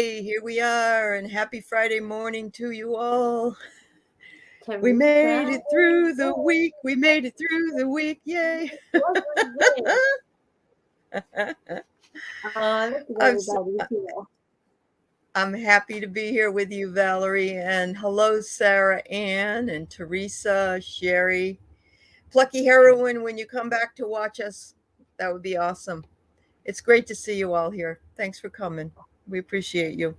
Hey, here we are, and happy Friday morning to you all. We Teresa. made it through the week. We made it through the week. Yay. What was this? Look at I'm, so, everybody here. I'm happy to be here with you, Valerie. And hello, Sarah Ann and Teresa, Sherry. Plucky Heroine, when you come back to watch us, that would be awesome. It's great to see you all here. Thanks for coming. We appreciate you.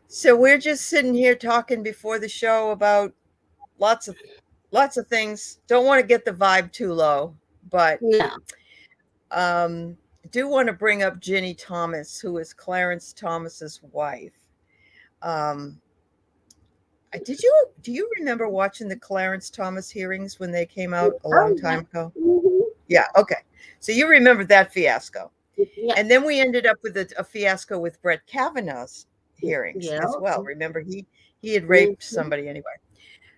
So we're just sitting here talking before the show about lots of things. Don't want to get the vibe too low, but No. um, do want to bring up Ginny Thomas, who is Clarence Thomas's wife. Um, do you remember watching the Clarence Thomas hearings when they came out a long Oh, yeah. time ago? Mm-hmm. Yeah, okay. So you remember that fiasco. Yeah. And then we ended up with a fiasco with Brett Kavanaugh's hearings Yeah. as well. Remember, he had raped Mm-hmm. somebody anyway.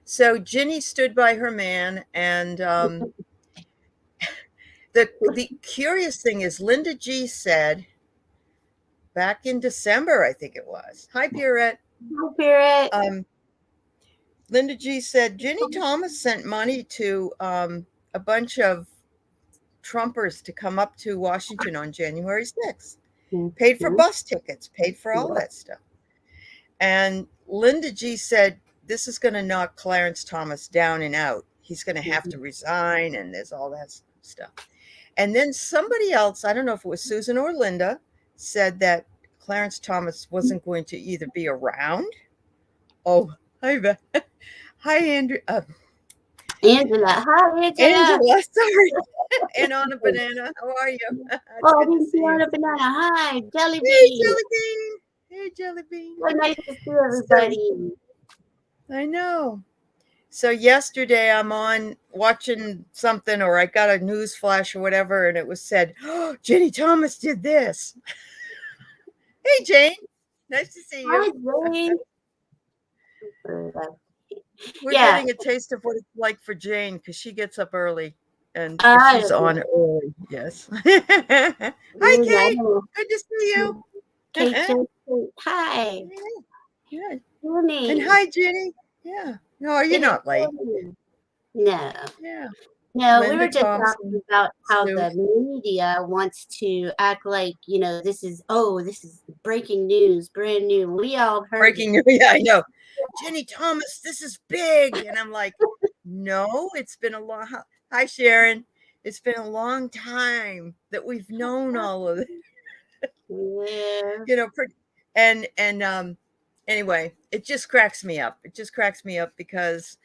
So Ginny stood by her man, and the curious thing is, Linda G said back in December, I think it was. Hi, Pierrette. Hi, Spirit. Um, Linda G said Ginny Thomas sent money to a bunch of Trumpers to come up to Washington on January 6th. Paid for bus tickets, paid for all that stuff. And Linda G said, this is going to knock Clarence Thomas down and out. He's going to have to resign, and there's all that stuff. And then somebody else, I don't know if it was Susan or Linda, said that Clarence Thomas wasn't going to either be around. Oh, hi, hi, Andrew. Angela. Hi, Angela. Angela, sorry. And on a banana. How are you? Oh, I didn't see you on a banana. Hi, Jelly Bean. Hey, Jelly Bean. Hey, Jelly Bean. So nice to see everybody. I know. So yesterday I'm on watching something, or I got a news flash or whatever, and it was said, oh, Ginny Thomas did this. Hey, Jane. Nice to see you. Hi, Jane. We're getting a taste of what it's like for Jane, because she gets up early and she's on early. Yes. Hi, Kate. Good to see you. Kate, hi. Good. Jenny. And hi, Ginny. Yeah. No, you're not late. No. Yeah. No, Linda we were just Thompson, talking about how Sue. the media wants to act like, this is breaking news, brand new. We all heard Breaking news. Yeah, I know. Ginny Thomas, this is big. And I'm like, no, it's been a long. Hi, Sharon. It's been a long time that we've known all of it. Yeah. And anyway, it just cracks me up. It just cracks me up because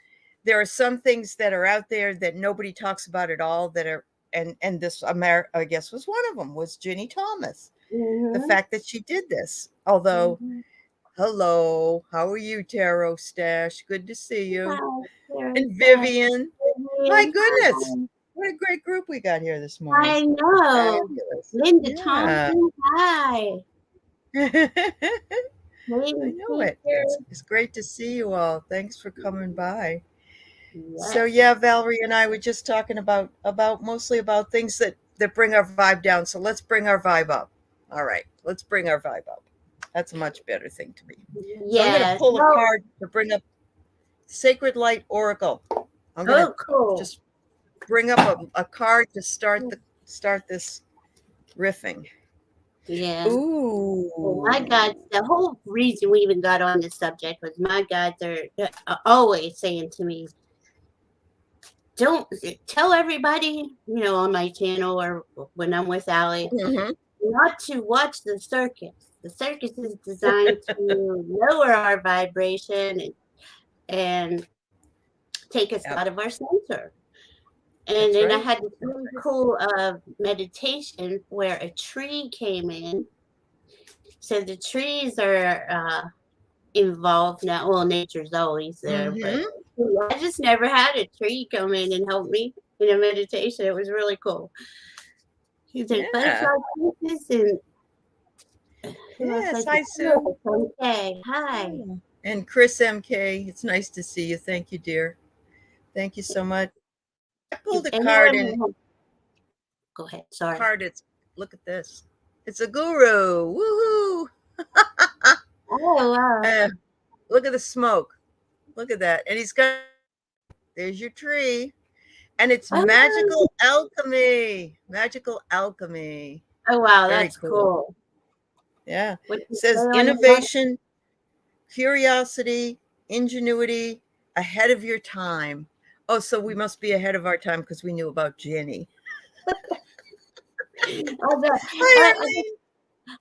there are some things that are out there that nobody talks about at all that are, and this I guess was one of them, was Ginny Thomas. Mm-hmm. The fact that she did this. Although, hello, how are you, Tarot Stash? Good to see you. Hi, and Vivian. My goodness. What a great group we got here this morning. I know. Fabulous. Linda Thompson, hi. I know it. It's great to see you all. Thanks for coming by. Yes. So yeah, Valerie and I were just talking about mostly about things that bring our vibe down. So let's bring our vibe up. All right, let's bring our vibe up. That's a much better thing to be. So I'm going to pull a card to bring up Sacred Light Oracle. I'm going to just bring up a card to start this riffing. Yeah. Ooh. Well, my gods, the whole reason we even got on this subject was my gods are always saying to me, don't tell everybody, on my channel or when I'm with Allie, not to watch the circus. The circus is designed to lower our vibration and take us out of our center. And then I had this really cool meditation where a tree came in. So the trees are involved now. Well, nature's always there, but I just never had a tree come in and help me in a meditation. It was really cool. He did butterfly pieces and yes, hi Sue. Okay, hi. And Chris MK, it's nice to see you. Thank you, dear. Thank you so much. I pulled a card and go ahead. Sorry. Look at this. It's a guru. Woohoo! Oh, wow. Look at the smoke. Look at that. And he's got, there's your tree. And it's Oh, magical alchemy. Magical alchemy. oh, wow, Very that's cool. cool. Yeah. What It you say says on the back? innovation, curiosity, ingenuity, ahead of your time. Oh, so we must be ahead of our time because we knew about Ginny. Oh, the, Hi, I, Eileen.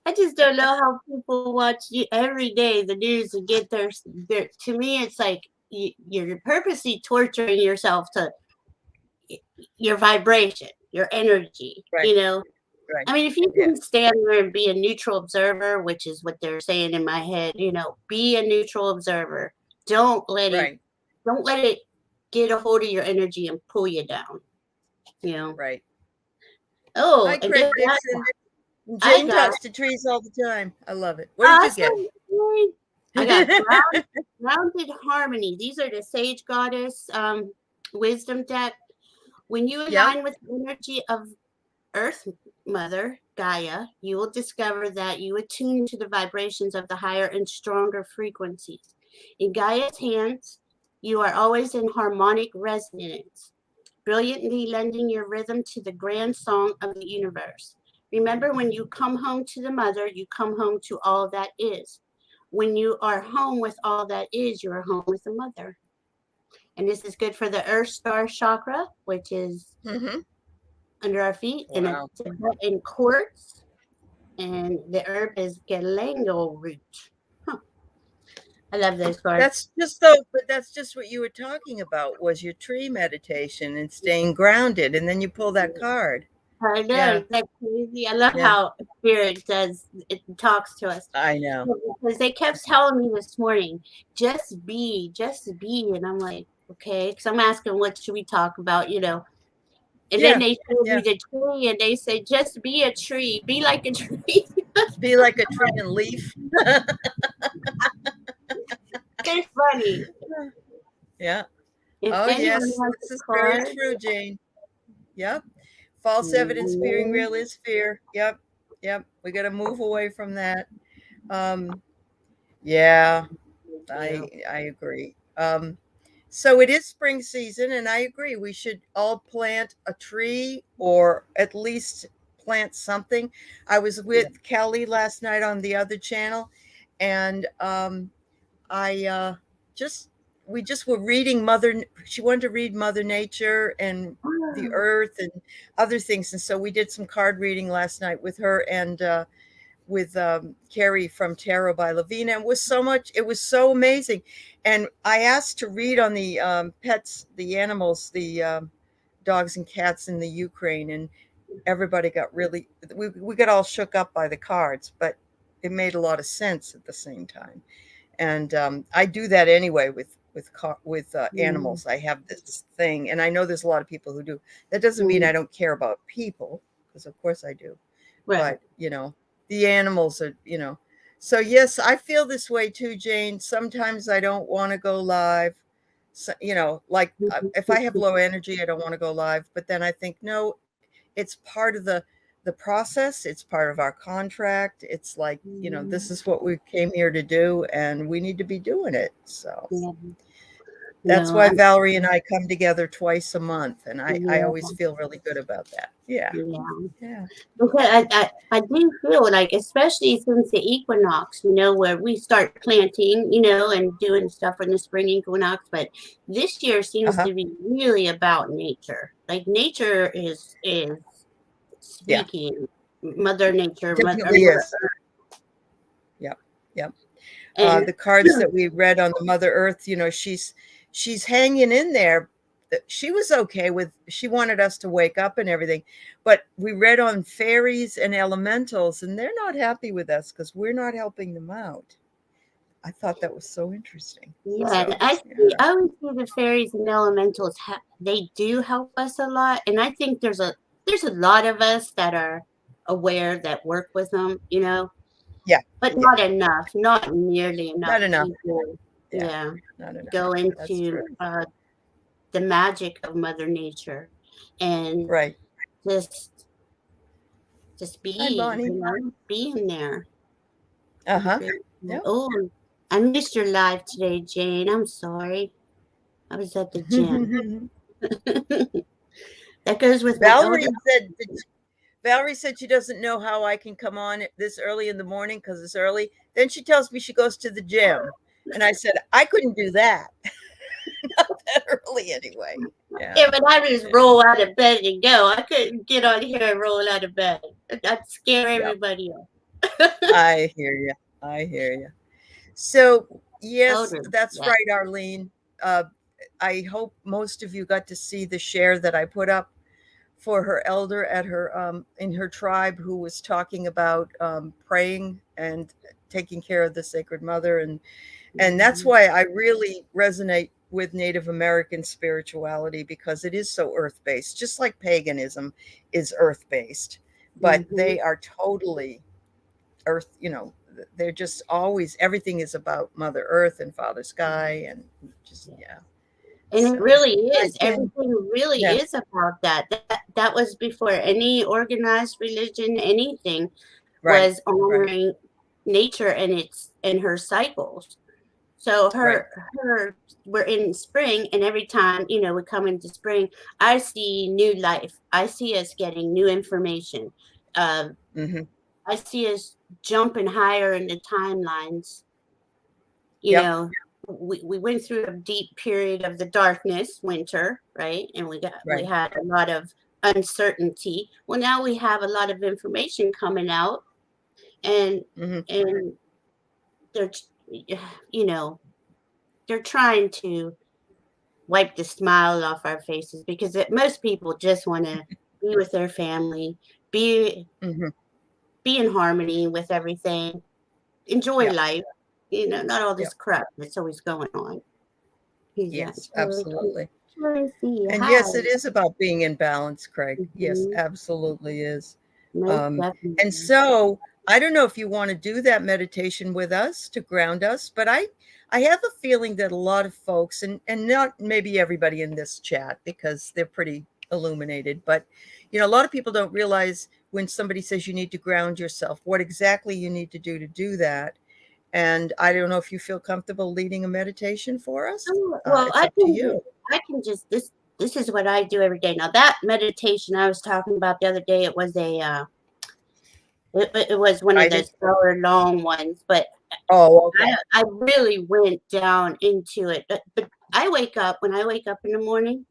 I just don't know how people watch every day the news and get their. To me, it's like you're purposely torturing yourself to your vibration, your energy. Right, You know, right. I mean, if you Yeah, can stand there and be a neutral observer, which is what they're saying in my head, be a neutral observer. Don't let it right, don't let it get a hold of your energy and pull you down. You know. right. Oh, Hi, and Craig guess what Dixon. I Jane got? talks to trees all the time. I love it. What did you get? Awesome. Yay. I got grounded harmony. These are the Sage Goddess wisdom deck. When you Yep. align with the energy of Earth Mother, Gaia, you will discover that you attune to the vibrations of the higher and stronger frequencies. In Gaia's hands, you are always in harmonic resonance, brilliantly lending your rhythm to the grand song of the universe. Remember, when you come home to the Mother, you come home to all that is. When you are home with all that is, you are home with the Mother. And this is good for the Earth Star Chakra, which is Mm-hmm. under our feet, and Wow. it's in quartz, and the herb is galangal root. Huh. I love those cards. That's just so, but that's just what you were talking about was your tree meditation and staying grounded, and then you pull that card. I know, Yeah, isn't that crazy? I love yeah. how spirit does it, talks to us. I know. Because they kept telling me this morning, just be. And I'm like, okay, because I'm asking what should we talk about. And then Yeah, they showed yeah. me the tree and they say, just be a tree, be like a tree. Be like a tree and leaf. They're funny. Yeah. If Oh, anyone yes. has This is a very card, true, Jane. Yep. False evidence being mm, real is fear. Yep. Yep. We got to move away from that. Um, yeah, yeah, I agree. So it is spring season, and I agree. We should all plant a tree or at least plant something. I was yeah, with Kelly last night on the other channel, and I just we just were reading Mother. She wanted to read Mother Nature and the earth and other things, and so we did some card reading last night with her and with Carrie from Tarot by Lavina. It was so much. It was so amazing, and I asked to read on the pets, the animals, the dogs and cats in the Ukraine, and everybody got really. We got all shook up by the cards, but it made a lot of sense at the same time. And I do that anyway with mm, animals. I have this thing, and I know there's a lot of people who do. That doesn't mean mm, I don't care about people, because of course I do. right. But the animals are. So yes, I feel this way too, Jane. Sometimes I don't want to go live. So, like if I have low energy, I don't want to go live. But then I think, no, it's part of the process. It's part of our contract. It's like, this is what we came here to do, and we need to be doing it. So Yeah, that's no, why Valerie and I come together twice a month, and I yeah, always feel really good about that. Yeah, yeah. yeah, Because I do feel like, especially since the equinox, where we start planting, and doing stuff in the spring equinox, but this year seems uh-huh, to be really about nature. Like nature is yeah, speaking, Mother Nature, definitely is. Yep, yep. and The cards that we read on the Mother Earth, she's hanging in there. She was okay with. She wanted us to wake up and everything, but we read on fairies and elementals, and they're not happy with us because we're not helping them out. I thought that was so interesting. yeah, and So yeah, I always see the fairies and elementals. They do help us a lot, and I think there's a lot of us that are aware that work with them. yeah, But yeah. not enough, not nearly enough Not enough. people, Yeah, yeah, not enough. go That's into, true. the magic of Mother Nature and Right. just Hi, be, Bonnie. be in there. Uh-huh. Yep. Oh, I missed your live today, Jane. I'm sorry. I was at the gym. That goes with my elder. Valerie said she doesn't know how I can come on this early in the morning because it's early. Then she tells me she goes to the gym. And I said, I couldn't do that. Not that early anyway. Yeah, but I just roll out of bed and go. I couldn't get on here and roll out of bed. I'd scare everybody off. I hear you. I hear you. So, yes, Elder, that's yeah. right, Arlene. I hope most of you got to see the share that I put up for her elder at her in her tribe, who was talking about praying and taking care of the Sacred Mother, and that's why I really resonate with Native American spirituality, because it is so earth based, just like paganism is earth based, but they are totally earth. They're just always, everything is about Mother Earth and Father Sky, and just And it So really I is. can, Everything really yeah, is about that. That was before any organized religion, anything right, was right, honoring nature and her cycles. So right. we're in spring, and every time, we come into spring, I see new life. I see us getting new information. Uh, Hmm. I see us jumping higher in the timelines. You Yep, know, we went through a deep period of the darkness, winter, right? And we right. had a lot of uncertainty. Well, now we have a lot of information coming out, and Hmm. and they're you know they're trying to wipe the smile off our faces, because most people just want to be with their family, be Hmm. be in harmony with everything, enjoy Yep, life. Not all yep. this crap that's always going on. He's like, Yes, absolutely. Tracy, And hi. yes, it is about being in balance, Craig. Yes, Mhm. absolutely is. Most And definitely. so I don't know if you want to do that meditation with us to ground us, but I have a feeling that a lot of folks, and not maybe everybody in this chat, because they're pretty illuminated, but a lot of people don't realize when somebody says you need to ground yourself, what exactly you need to do that. And I don't know if you feel comfortable leading a meditation for us. Oh, well, It's up to you. I can just this is what I do every day. Now that meditation I was talking about the other day, it was it was one of Guided. those slower, long ones, but Oh, I okay. I really went down into it. But when I wake up in the morning,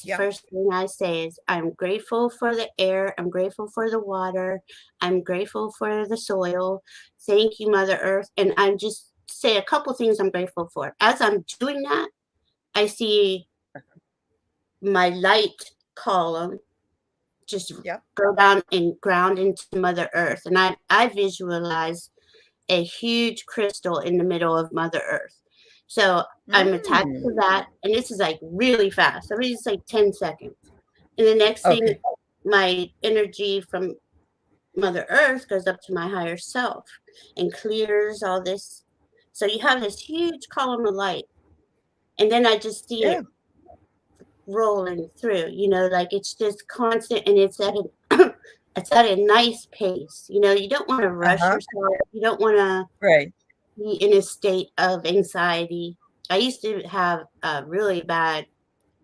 Yep. first thing I say is, I'm grateful for the air, I'm grateful for the water, I'm grateful for the soil. Thank you, Mother Earth. And I'm just say a couple things I'm grateful for. As I'm doing that, I see my light column just Yep. go down and ground into Mother Earth. And I visualize a huge crystal in the middle of Mother Earth. So I'm attached Mm. to that, and this is like really fast. I mean, it's like 10 seconds. And the next thing, Okay. my energy from Mother Earth goes up to my higher self and clears all this. So you have this huge column of light. And then I just see Yeah. it rolling through, like it's just constant, and it's at a nice pace. You don't want to rush Uh-huh. yourself. You don't want to Right. be in a state of anxiety. I used to have really bad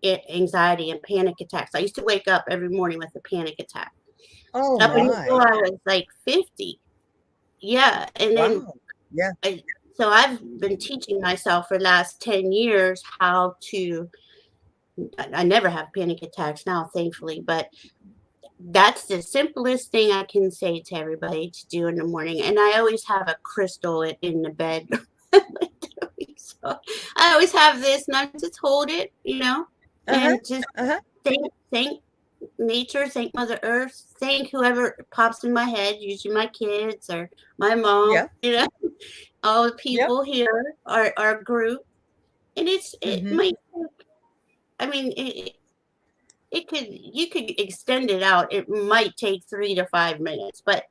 anxiety and panic attacks. I used to wake up every morning with a panic attack Oh up until my. I was like 50. Yeah. And then Wow. Yeah. so I've been teaching myself for the last 10 years how to, I never have panic attacks now, thankfully, but that's the simplest thing I can say to everybody to do in the morning. And I always have a crystal in the bed. So I always have this, and I just hold it, Uh-huh. and just Uh-huh. thank nature, thank Mother Earth, thank whoever pops in my head, usually my kids or my mom, Yeah. all the Yep. people here, our group. And it Mm-hmm. might, I mean, you could extend it out. It might take 3 to 5 minutes, but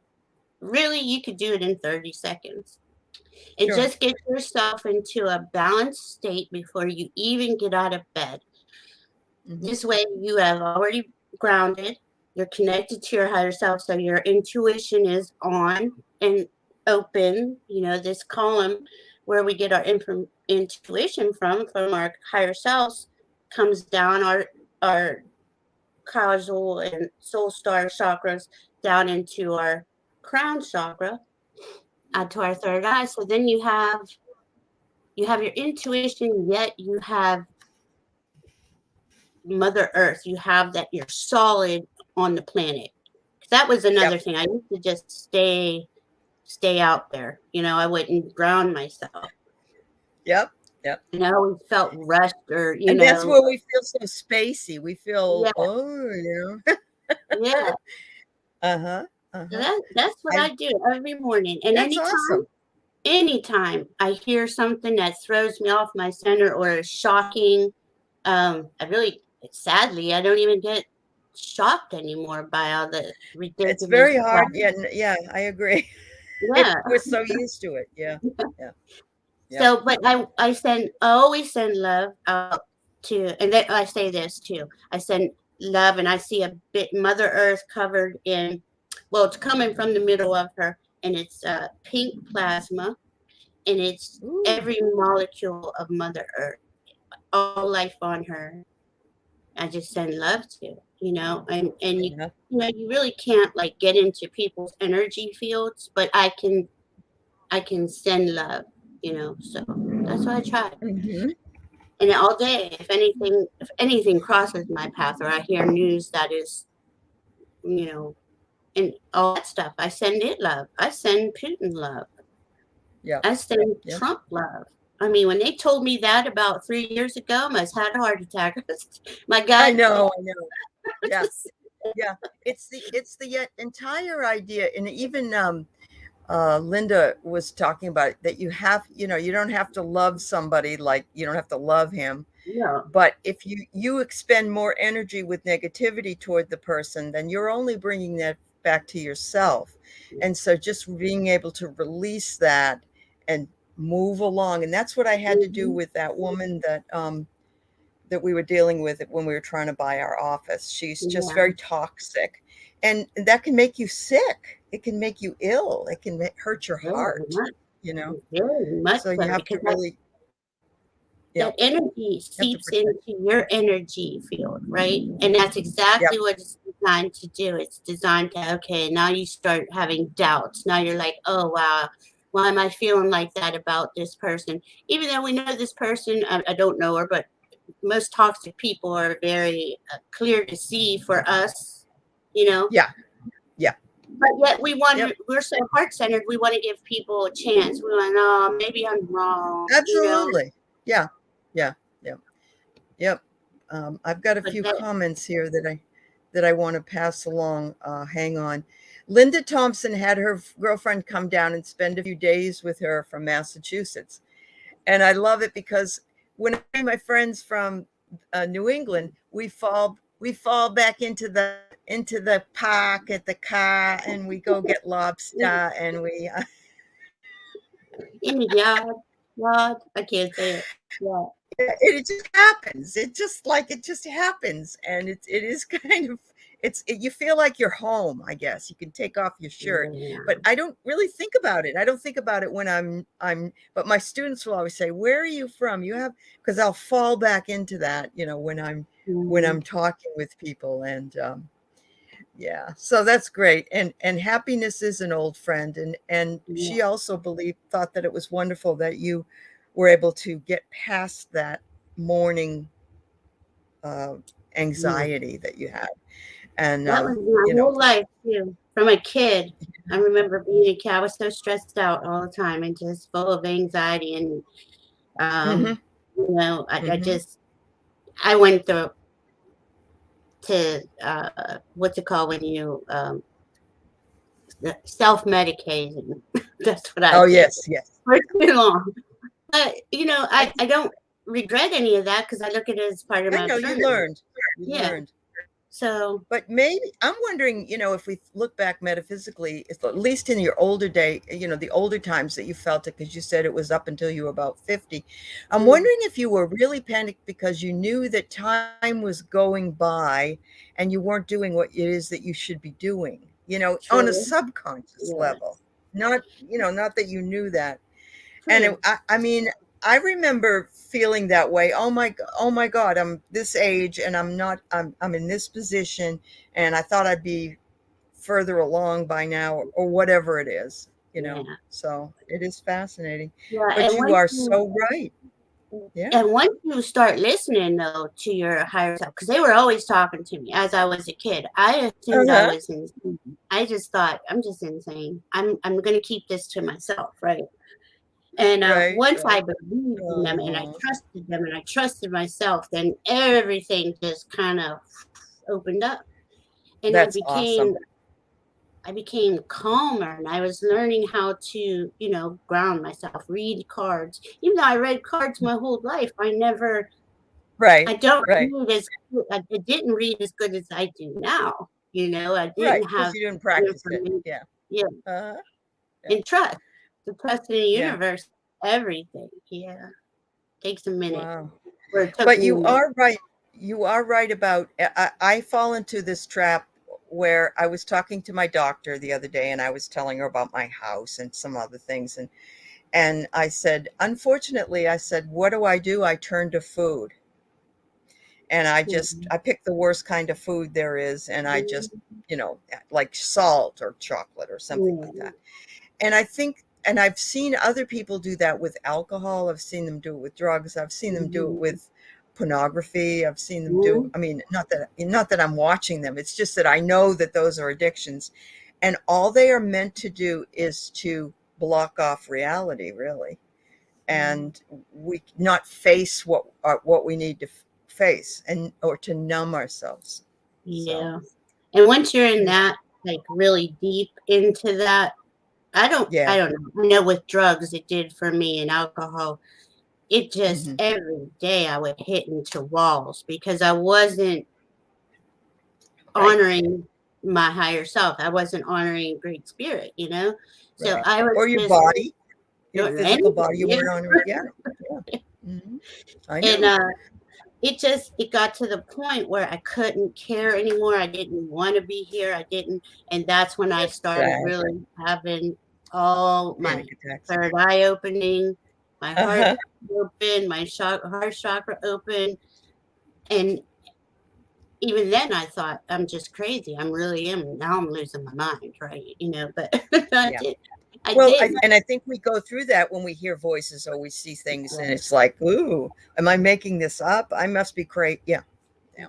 really you could do it in 30 seconds. And Sure. just get yourself into a balanced state before you even get out of bed. Mm-hmm. This way you have already grounded, you're connected to your higher self, so your intuition is on, and open, this column where we get our intuition from our higher selves, comes down our causal and soul star chakras down into our crown chakra, to our third eye. So then you have your intuition, yet you have Mother Earth. You have that you're solid on the planet. That was another Yep. thing. I used to just stay out there. I wouldn't ground myself. Yep. Yep. And I always felt rushed, or And that's where we feel so spacey. We feel, yeah, yeah. uh-huh. So Uh-huh. that's what I I do every morning. And That's awesome. anytime I hear something that throws me off my center or is shocking, I really, sadly, I don't even get shocked anymore by all the It's ridiculous very stuff. hard. Yeah, yeah, I agree. Yeah. We're so used to it. Yeah. Yeah. Yep. So, but I always send love out to, and then I say this too. I send love, and I see a bit Mother Earth covered in, well, it's coming from the middle of her, and it's pink plasma, and it's Ooh. every molecule of Mother Earth, all life on her. I just send love to, and Yeah. you really can't like get into people's energy fields, but I can send love, so that's what I try. Mm-hmm. And all day, if anything crosses my path, or I hear news that is, you know, and all that stuff, I send it love. I send Putin love. Yep. I send Yep. Trump love. I mean, when they told me that about 3 years ago, I almost had a heart attack. My I God, know. I know. Yeah. Yeah. It's the entire idea, and even Linda was talking about that you don't have to love somebody, like you don't have to love him. no, But if you expend more energy with negativity toward the person, then you're only bringing that back to yourself. And so just being able to release that and move along. And that's what I had to do hmm, with that woman that we were dealing with when we were trying to buy our office. She's just yeah, very toxic. And that can make you sick. It can make you ill. It can hurt your very heart, much, you know? very much So you so, have to because really, yeah, that energy you have to seeps protect. into your energy field, right? And that's Yep. exactly what it's designed to do. It's designed to, okay, now you start having doubts. Now you're like, oh, wow, why am I feeling like that about this person? Even though we know this person, I don't know her, but most toxic people are very clear to see for us, you know. Yeah. Yeah. But yet Yep. we're so heart centered, we want to give people a chance. We want, oh, maybe I'm wrong. Absolutely. Yeah. Yeah. Yeah. Yep. I've got a But few that, comments here that I want to pass along. Hang on. Linda Thompson had her girlfriend come down and spend a few days with her from Massachusetts. And I love it because when I see my friends from New England, we fall back into the park at the car, and we go get lobster, and we in the yard, I can't say it. Yeah. it just happens. It just happens, and it is kind of you feel like you're home. I guess you can take off your shirt, Yeah. but I don't really think about it. I don't think about it when But my students will always say, "Where are you from?" Because I'll fall back into that, when I'm Mhm. talking with people, and yeah, so that's great. And happiness is an old friend, and Yeah. she also thought that it was wonderful that you were able to get past that morning uh, Yeah. anxiety that you had. And That was my you know, whole life too. From a kid, I remember being a kid. I was so stressed out all the time and just full of anxiety. And um, hmm I hmm just I went to what's it called when you self medicating. That's what I oh did yes, yes. for too long. But I I don't regret any of that because I look at it as part of I my know you journey. learned. You Yeah. learned. So But maybe I'm wondering, if we look back metaphysically, at least in your older day, the older times that you felt it, because you said it was up until you were about 50. I'm mm, wondering if you were really panicked because you knew that time was going by and you weren't doing what it is that you should be doing, on a true. subconscious Yeah. level. not, not that you knew that. And True. I mean, I remember feeling that way. Oh my God, I'm this age and I'm in this position, and I thought I'd be further along by now, or whatever it is, Yeah. So it is fascinating. Yeah. But you are so right. Yeah. And once you start listening though to your higher self, because they were always talking to me as I was a kid, I assumed I Uh-huh. was insane. I just thought I'm just insane. I'm gonna keep this to myself, right? And Right, once I right. believed in them and I Oh, trusted them and I trusted myself, then everything just kind of opened up, and that's awesome. I became calmer, and I was learning how to, ground myself, read cards. Even though I read cards my whole life, I Right, don't right, read as good, I didn't read as good as I do now. I right, didn't because have you didn't the practice it. information. Yeah. Yeah, Uh-huh. Yeah. and trust. To trust in the Yeah. universe, everything. Yeah, takes a minute. Wow. Or it took But me a you minute. are right. You are right about I fall into this trap where I was talking to my doctor the other day, and I was telling her about my house and some other things, and I said, unfortunately, I said, what do? I turn to food. And Mhm. I pick the worst kind of food there is, and I just, like salt or chocolate or something like Yeah. that. And and I've seen other people do that with alcohol. I've seen them do it with drugs. I've seen them do it Mhm. with pornography. I've seen them do, Mhm. I mean, not that I'm watching them. It's just that I know that those are addictions. And all they are meant to do is to block off reality, really. And we not face what we need to face, and or to numb ourselves. So, Yeah. And once you're in yeah. that, like really deep into that, I Yeah. don't know. I know with drugs it did for me and alcohol. It just Hmm. every day I would hit into walls because I wasn't Right. honoring my higher self. I wasn't honoring great spirit. So Right. I was Or your just body, your doing physical anything. body, you Yeah. weren't honoring. Yeah. Yeah. Hmm. I And know. it got to the point where I couldn't care anymore. I didn't want to be here. I didn't, and that's when I started Exactly. really having all my Panic attacks. third eye opening, my heart Uh-huh. open, my heart chakra open, and even then I thought I'm just crazy. I'm really am now. I'm losing my mind, right? But I Yeah. did. I Well, did. I think we go through that when we hear voices or we see things, and it's like, ooh, am I making this up? I must be crazy. Yeah. Yeah.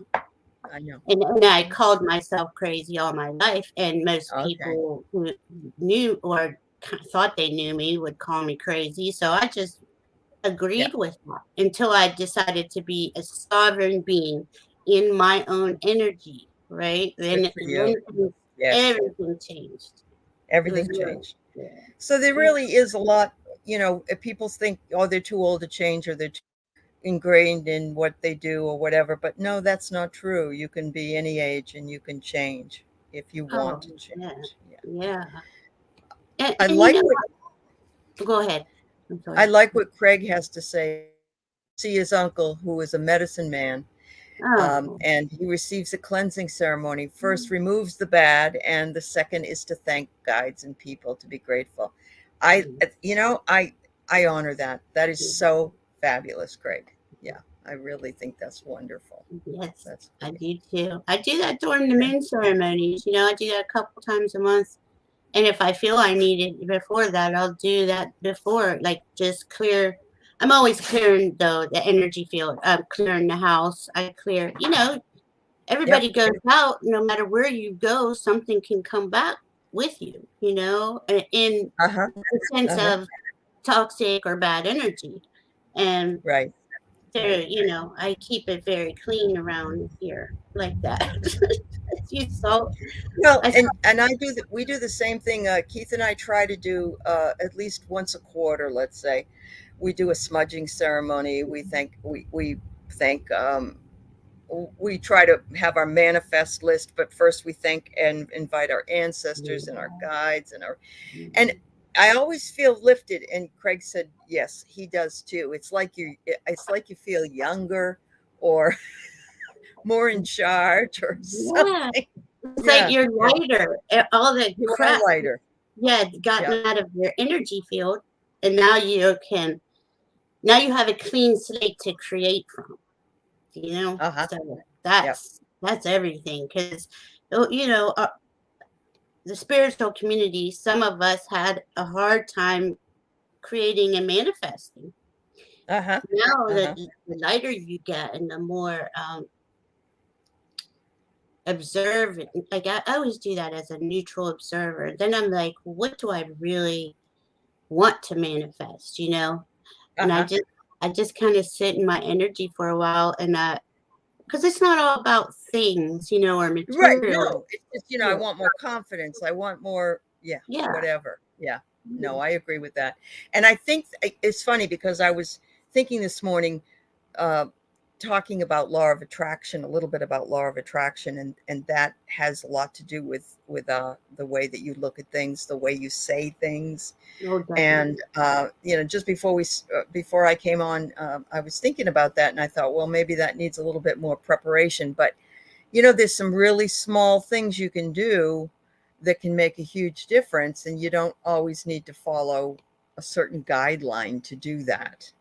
I know. And I called myself crazy all my life, and most Okay. people who knew or thought they knew me would call me crazy. So I just Yeah. agreed with that until I decided to be a sovereign being in my own energy. Right Good then, for you. Yes. everything changed. It was Everything real. changed. Yeah. So there really is a lot, if people think, oh, they're too old to change, or they're too ingrained in what they do or whatever. But no, that's not true. You can be any age and you can change if you want Oh to yeah, change. Yeah. yeah. And, I and you like know what what? Go ahead. I'm I sorry. like what Craig has to say. See his uncle, who is a medicine man, Oh. and he receives a cleansing ceremony. First, removes the bad, and the second is to thank guides and people, to be grateful. I, you know, I honor that. That is so fabulous, Craig. Yeah, I really think that's wonderful. Yes, That's I great. do too. I do that during the Yeah. moon ceremonies. I do that a couple times a month. And if I feel I need it before that, I'll do that before. Like just clear. I'm always clearing though the energy field. I'm clearing the house. I clear. Yep. Everybody goes out. No matter where you go, something can come back with you. In Uh huh. the sense Uh huh. of toxic or bad energy. And Right. Right. I keep it very clean around here like that. You saw, Well, I saw. and we do the same thing. Keith and I try to do at least once a quarter. Let's say we do a smudging ceremony. We thank we try to have our manifest list, but first we thank and invite our ancestors and our guides and I always feel lifted. And Craig said, yes, he does too. It's like you feel younger or more in charge or Yeah, something. it's like Yeah, you're yeah. lighter. All the You are crap lighter. Yeah. gotten out of your energy field, and now you have a clean slate to create from. Uh-huh. So Yep. that's everything. Because you know, the spiritual community, some of us had a hard time creating and manifesting. Uh-huh. Now Uh-huh. the lighter you get and the more observant, like I always do that as a neutral observer. Then I'm like, what do I really want to manifest? And Uh-huh. I just kind of sit in my energy for a while, and because it's not all about things, or Right. material. No, it's just, I Yeah, want more confidence. I want more, yeah, yeah, whatever. Yeah. No, mhm. I agree with that. And I think it's funny because I was thinking this morning, uh, talking about law of attraction, a little bit about law of attraction, and that has a lot to do with the way that you look at things, the way you say things. Oh, And definitely. just before I came on, I was thinking about that, and I thought, well, maybe that needs a little bit more preparation. But there's some really small things you can do that can make a huge difference, and you don't always need to follow a certain guideline to do that.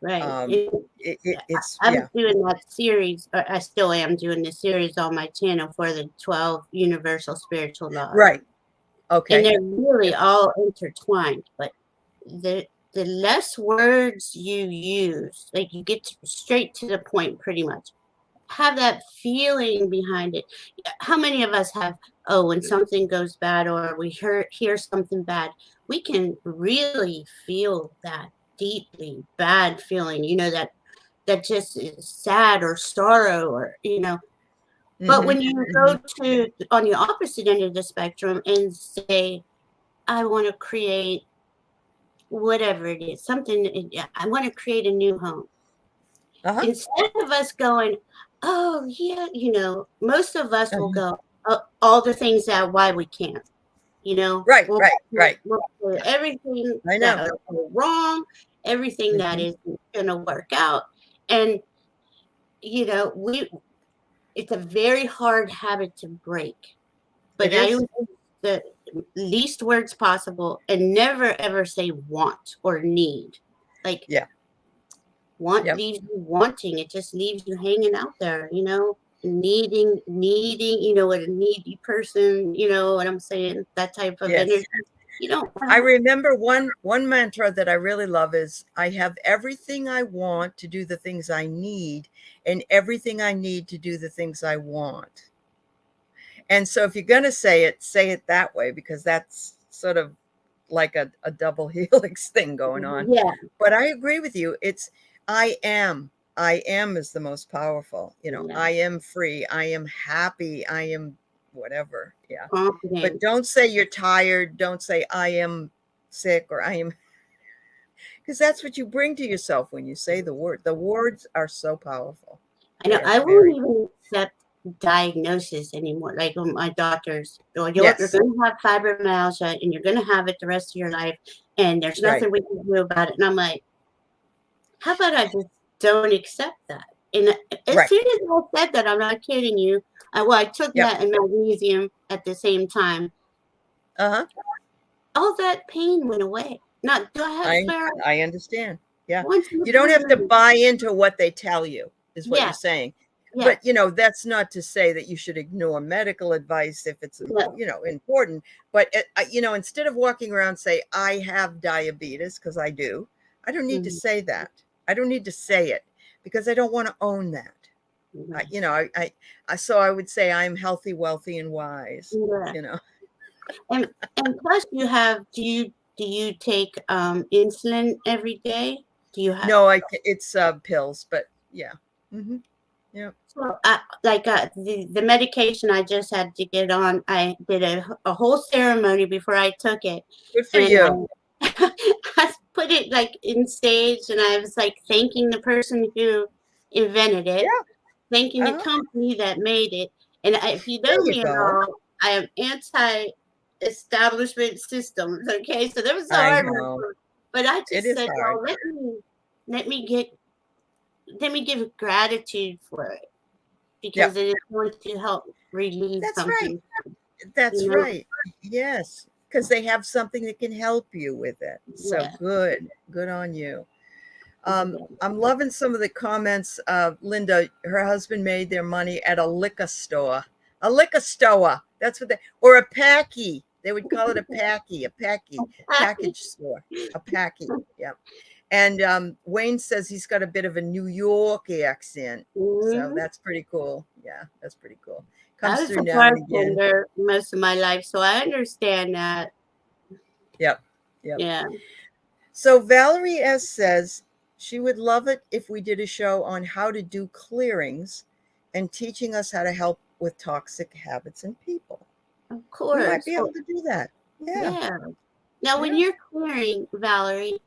Right. Um, it's I was yeah, doing that series, or I still am doing the series on my channel for the 12 universal spiritual laws. right, And okay, they're really yep, all intertwined, but the less words you use, like you get straight to the point pretty much. Have that feeling behind it. How many of us have, oh, when something goes bad or we hear something bad, we can really feel that deeply bad feeling, that just is sad or sorrow, or. But mm-hmm, when you mm-hmm, go to on the opposite end of the spectrum and say, I want to create whatever it is, something, yeah, I want to create a new home. uh-huh, Instead of us going, oh, yeah, most of us will uh-huh. go, all the things that why we can't, Right, we'll, right, right, we'll say yeah, everything I that know, are wrong, everything that hmm, is going to work out. And, we it's a very hard habit to break. it But I is, always use the least words possible and never ever say want or need. Like, yeah, want yep, leaves you wanting. It just leaves you hanging out there, needing, what a needy person, what I'm saying, that type of yes. energy. You don't I want remember one mantra that I really love is, I have everything I want to do the things I need, and everything I need to do the things I want. And so if you're going to say it that way, because that's sort of like a double helix thing going on. yeah, But I agree with you. I am. I am is the most powerful. yeah, I am free. I am happy. I am whatever. Yeah. But confidence. don't say you're tired. Don't say I am sick or I am, because that's what you bring to yourself when you say the word. The words are so powerful. I know They are I won't very, even accept diagnosis anymore. Like when my doctors, you're yes, going to have fibromyalgia and you're going to have it the rest of your life, and there's right, nothing we can do about it. And I'm like, how about I just don't accept that? And as right. soon as I said that, I'm not kidding you. I took Yep. that and magnesium at the same time. Uh-huh. All that pain went away. Not do I have I flare I understand. Yeah. once in a You don't blue have to moon? buy into what they tell you, is what you're Yeah, saying. yeah, But, that's not to say that you should ignore medical advice if it's, yeah. important. But, instead of walking around say, I have diabetes, because I do, I don't need to Mhm. say that. I don't need to say it because I don't want to own that. I, Right. you know, so I would say I'm healthy, wealthy, and wise, Yeah. you know. And plus do you take insulin every day? Do you have No, it's pills, but yeah. Hmm. Yeah. so like the medication I just had to get on, I did a whole ceremony before I took it, Good for and you. I put it like in stage, and I was like thanking the person who invented it, Yeah. thanking the Uh-huh. company that made it. And if you know There you me at go. all, I am anti-establishment systems. Okay, so that was the I hard one, know. but I It just is said, hard. well, let me give gratitude for it Yeah. because it is going to help relieve That's right. something. You That's know, right. Yes. because they have something that can help you with it. So Yeah. good on you. Yeah. I'm loving some of the comments. Linda, her husband made their money at a liquor store. A liquor store. That's what they, or a packy. They would call it a packy, package store, a packy. Yeah. And Wayne says he's got a bit of a New York accent. So Mhm. that's pretty cool. Yeah, that's pretty cool. I Comes was through a now and again. bartender most of my life, so I understand that. Yep. Yep. Yeah. So Valerie S says she would love it if we did a show on how to do clearings and teaching us how to help with toxic habits in people. Of We might course. be able to do that. Yeah. Yeah. Now, when Yeah. you're clearing, Valerie,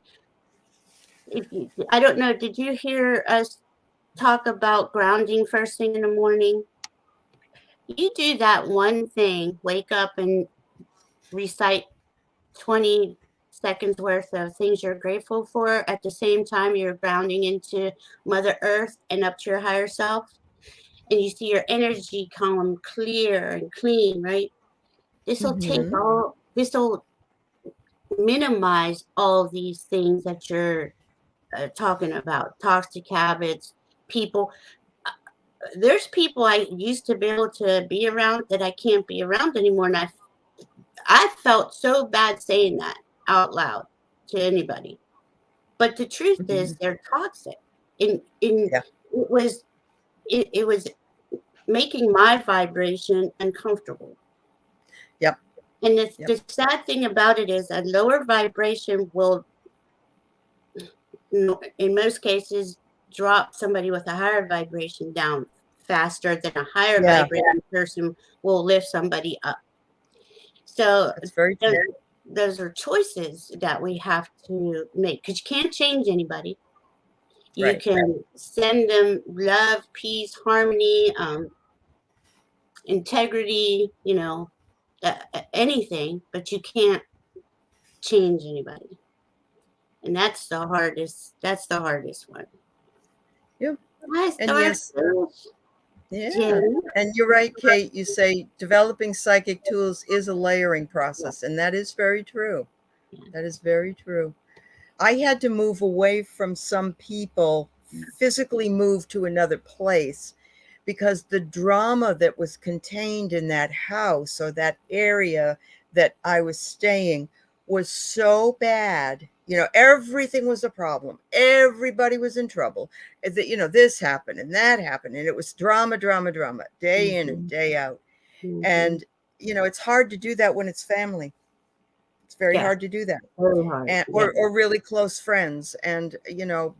if you, I don't know, did you hear us talk about grounding first thing in the morning? You do that one thing, wake up and recite 20 seconds worth of things you're grateful for. At the same time, you're grounding into Mother Earth and up to your higher self. And you see your energy column clear and clean, right? Mm-hmm. This will minimize all these things that you're talking about, toxic habits, people. There's people I used to be able to be around that I can't be around anymore. And I felt so bad saying that out loud to anybody. But the truth Mm-hmm. is they're toxic. In Yeah. it was making my vibration uncomfortable. Yep. And Yep. the sad thing about it is a lower vibration will, in most cases, drop somebody with a higher vibration down faster than a higher Yeah. vibrating person will lift somebody up. So That's very those, true. those are choices that we have to make because you can't change anybody. You Right. can send them love, peace, harmony, integrity, anything, but you can't change anybody. And that's the hardest. That's the hardest one. Yep. I And start yes, this, yeah. Jen. And you're right, Kate. You say developing psychic tools is a layering Yeah. process, and that is very true. That is very true. I had to move away from some people, physically move to another place because the drama that was contained in that house or that area that I was staying was so bad. Everything was a problem. Everybody was in trouble. This happened and that happened. And it was drama, drama, drama, day in and Mhm, day out. mhm. And, it's hard to do that when it's family. It's very Yeah, hard to do that very hard. and Yeah. or really close friends and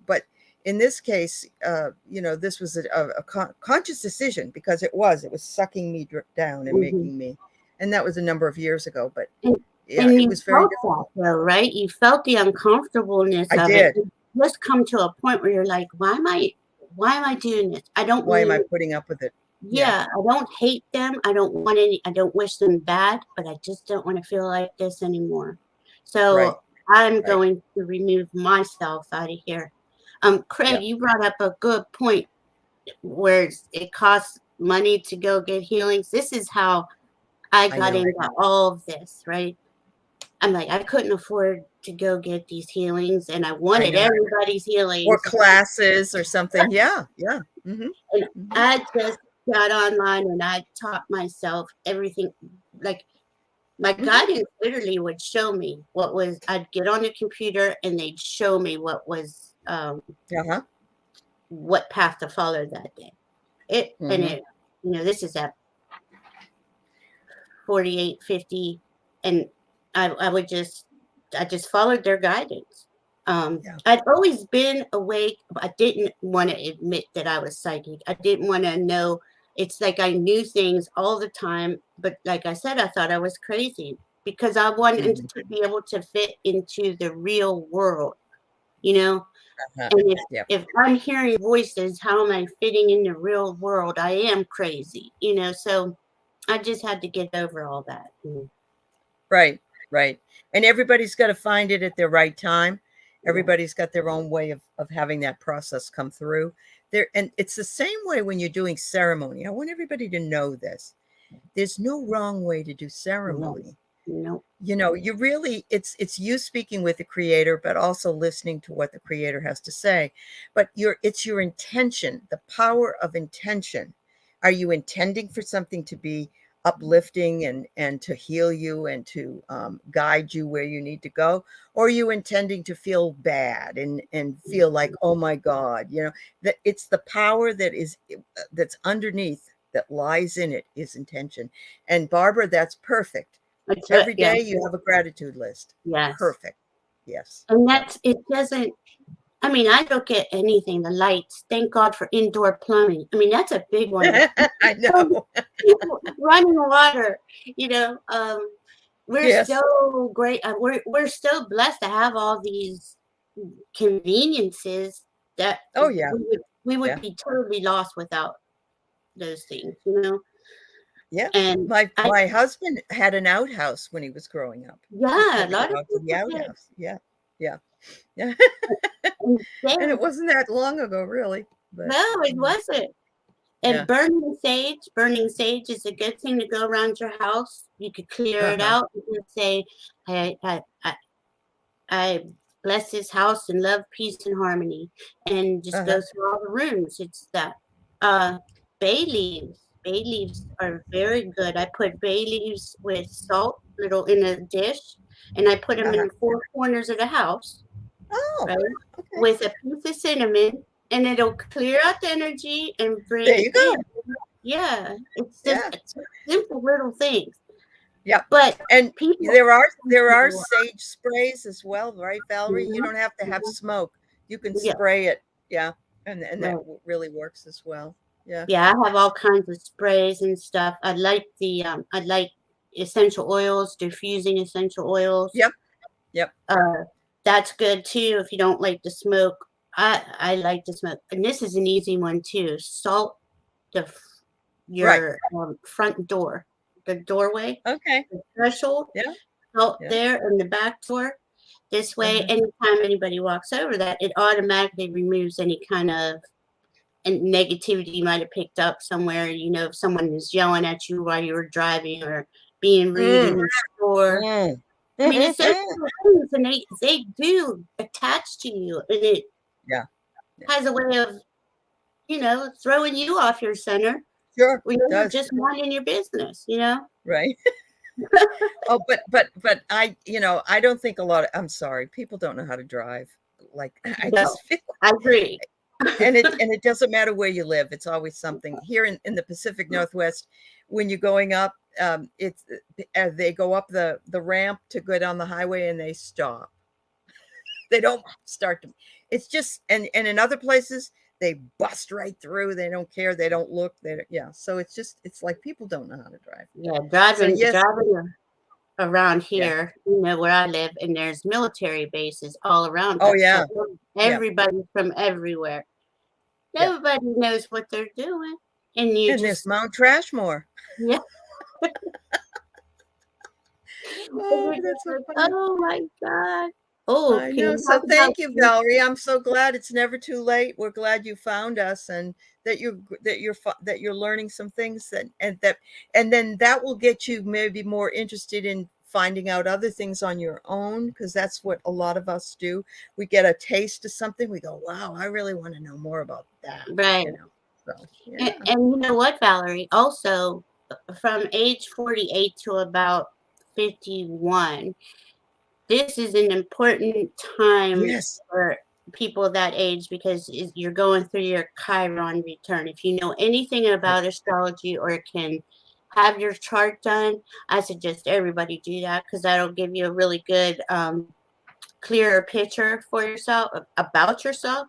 but in this case this was a conscious decision because it was sucking me down and Mhm. making me, and that was a number of years ago, but And yeah, and it you was very felt that difficult. though, right? You felt the uncomfortableness I of it. did. You just come to a point where you're like, why am I doing this? I don't Why am I mean putting up with it? Yeah. yeah, I don't hate them. I don't wish them bad, but I just don't want to feel like this anymore. Right. So I'm Right. going to remove myself out of here. Yeah. Craig, you brought up a good point where it costs money to go get healings. This is how I I got know. into all of this, right? I'm like, I couldn't afford to go get these healings, and I I wanted know. everybody's Or healings. classes or something. Yeah. Yeah. Mm-hmm. And Mm-hmm. I just got online and I taught myself everything. Like my Mm-hmm. guidance literally would show me I'd get on the computer and they'd show me Uh-huh. what path to follow that day. Mm-hmm. This is at 48, 50, and I just followed their guidance. Yeah. I'd always been awake, but I didn't want to admit that I was psychic. I didn't want to know. It's like I knew things all the time, but like I said, I thought I was crazy because I wanted Mm-hmm. to be able to fit into the real world, you know. Uh-huh. And Yeah. if I'm hearing voices, how am I fitting in the real world? I am crazy, So I just had to get over all that. Right, right. And everybody's got to find it at their right time. Yeah. Everybody's got their own way of having that process come through. And it's the same way when you're doing ceremony. I want everybody to know this. There's no wrong way to do Right. ceremony. Nope. You really, it's you speaking with the creator, but also listening to what the creator has to say. But it's your intention, the power of intention. Are you intending for something to be uplifting and to heal you and to guide you where you need to go, or are you intending to feel bad and feel like, oh my God, that it's the power that's underneath, that lies in it, is intention. And Barbara, that's perfect. That's what, Every yeah, day you have a gratitude list. yes. Perfect. Yes. And Yep. it doesn't, I mean, I look at anything, the lights, thank God for indoor plumbing. I mean, that's a big one. I know. Running water, we're Yes. so great. We're so blessed to have all these conveniences that Oh yeah. we would Yeah. be totally lost without those things, Yeah. And My husband had an outhouse when he was growing up. He yeah, a had to lot go of out to the people did. outhouse. Yeah. Yeah. Yeah. And And it then, wasn't that long ago, really. But no, it wasn't. And yeah. burning sage is a good thing to go around your house. You could clear it Uh-huh. out. You could say, I bless this house and love, peace, and harmony, and just Uh-huh. go through all the rooms. It's that. Uh, bay leaves. Bay leaves are very good. I put bay leaves with salt, little in a dish, and I put them in Uh-huh. the four corners of the house, Oh, right, okay. with a piece of cinnamon, and it'll clear out the energy and There bring you in. go. Yeah, Yeah. it's simple little things, Yep. but And people. there are sage sprays as well, right, Valerie? You Mhm, don't have to have mhm, smoke. You can yeah, spray it. Yeah. And that right. really works as well. Yeah. Yeah, I have all kinds of sprays and stuff. I like essential oils, diffusing essential oils. Yep. Yep. Uh, that's good too if you don't like to smoke. I like to smoke, and this is an easy one too. Salt the Right. your front door, the doorway, Okay. the threshold. Yeah. Salt Yeah. there and the back door. This way, Uh-huh. anytime anybody walks over that, it automatically removes any kind of and negativity you might have picked up somewhere, if someone is yelling at you while you were driving or being rude in Mm. the store. Mm. I mean, it's those little things, and they do attach to you, and it Yeah. Yeah. has a way of, throwing you off your center Sure. when It you're does. just minding your business. Right. Oh, but I don't think I'm sorry. People don't know how to drive. Like I No, just feel, I agree. and it doesn't matter where you live. It's always something here in the Pacific Northwest. When you're going up, it's they go up the ramp to go down the highway and they stop. They don't start to. It's just and in other places they bust right through. They don't care. They don't look. Yeah. So it's like people don't know how to drive. Yeah, So driving yes, driving around yeah. here, where I live, and there's military bases all around Oh us. So yeah, yeah, everybody from everywhere. yeah. Nobody knows what they're doing. And you And there's just, Mount Trashmore. yeah, and Oh, you're just that's so like, funny. oh my God. Oh, I can know. you So talk about thank you, Valerie. I'm so glad it's never too late. We're glad you found us and that you're learning some things and then that will get you maybe more interested in finding out other things on your own, because that's what a lot of us do. We get a taste of something, we go, wow, I really want to know more about that, right? you know. So, yeah. And you know what, Valerie? Also, from age 48 to about 51, this is an important time Yes. for people that age because you're going through your Chiron return. If you know anything Right. about astrology or can have your chart done, I suggest everybody do that because that'll give you a really good, clearer picture for yourself about yourself.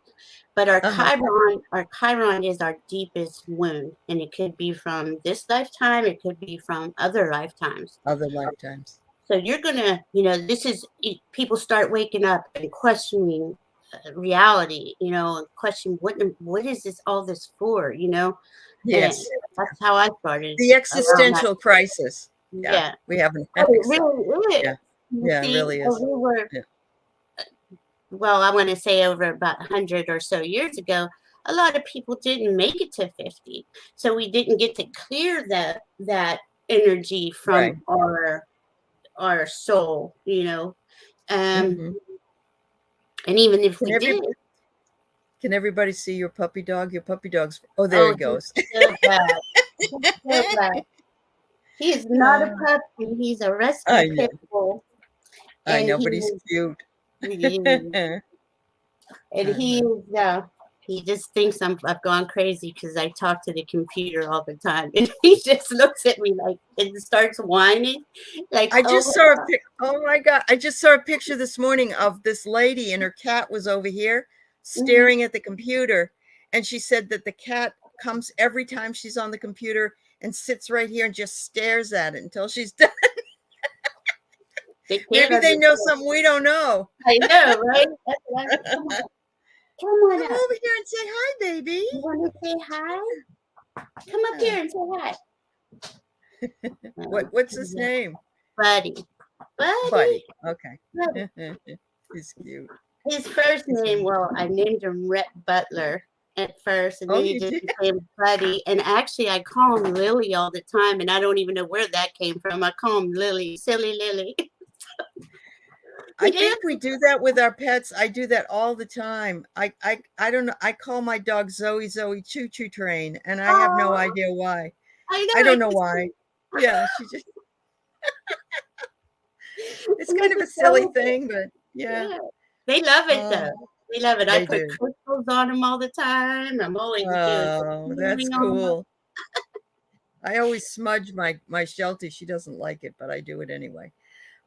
But Uh-huh. Our Chiron is our deepest wound, and it could be from this lifetime, it could be from other lifetimes. Other lifetimes. So you're gonna, this is people start waking up and questioning reality, and question what is this all this for, and Yes. that's how I started The around that. existential crisis. Yeah. Yeah, We have an oh, it really is. yeah. You Yeah, it see, really is. we were Yeah. well, I want to say over about 100 or so years ago, a lot of people didn't make it to 50, so we didn't get to clear that energy Right. from our our soul, you know. Mhm. And even if Can we did, can everybody see your puppy dog? Your puppy dog's oh, there oh, he goes. he's so bad. He's so bad. He is not a Uh, puppy. He's a rescue I pit know. bull, I and know, but he's cute. he Uh-huh. is. He just thinks I've gone crazy because I talk to the computer all the time, and he just looks at me like and starts whining, like, I "Oh just my saw a god, pic oh my god, I just saw a picture this morning of this lady and her cat was over here mhm, staring at the computer, and she said that the cat comes every time she's on the computer and sits right here and just stares at it until she's done. they can't Maybe they know understand." something we don't know. I know, right? That's what I said. Come on Come up. over here and say hi, baby. You want to say hi? Come up Yeah. here and say hi. What's his name? Buddy, buddy, Buddy. Okay. buddy. He's cute. His first He's name, really well, I named him Rhett Butler at first, and Oh, then he you just did? became Buddy. And actually, I call him Lily all the time, and I don't even know where that came from. I call him Lily, silly Lily. I Yeah, think we do that with our pets. I do that all the time. I don't know. I call my dog Zoe Zoe Choo Choo Train, and I have no oh, idea why. I I know don't it. know why. Yeah, she just it's It kind makes of it a silly so good. thing, but yeah. Yeah, they love it Oh, though. They love it. I they put do. crystals on them all the time. I'm always doing Oh, that's healing on them. cool. I always smudge my Sheltie. She doesn't like it, but I do it anyway.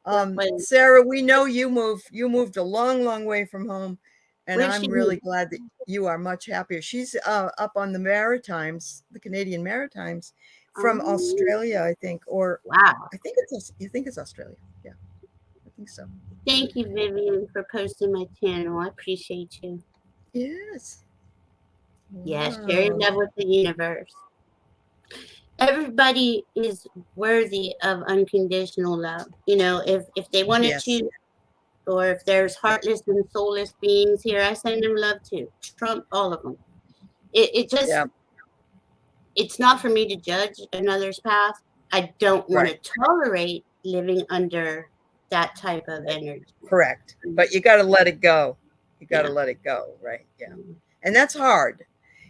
So funny. Sarah, we know you moved a long, long way from home, and Where's she I'm really move? glad that you are much happier. She's up on the Maritimes, the Canadian Maritimes, from Oh, Australia, I think, or wow. you think it's Australia. Yeah, I think so. Thank you, Vivian, for posting my channel. I appreciate you. Yes. Yes, share your Wow. love with the universe. Everybody is worthy of unconditional love. You know, if they want to Yes. choose, or if there's heartless and soulless beings here, I send them love too. Trump all of them. It just Yeah. it's not for me to judge another's path. I don't want Right. to tolerate living under that type of energy. Correct. But you got to let it go. You got to Yeah. let it go. Right. Yeah. And that's hard.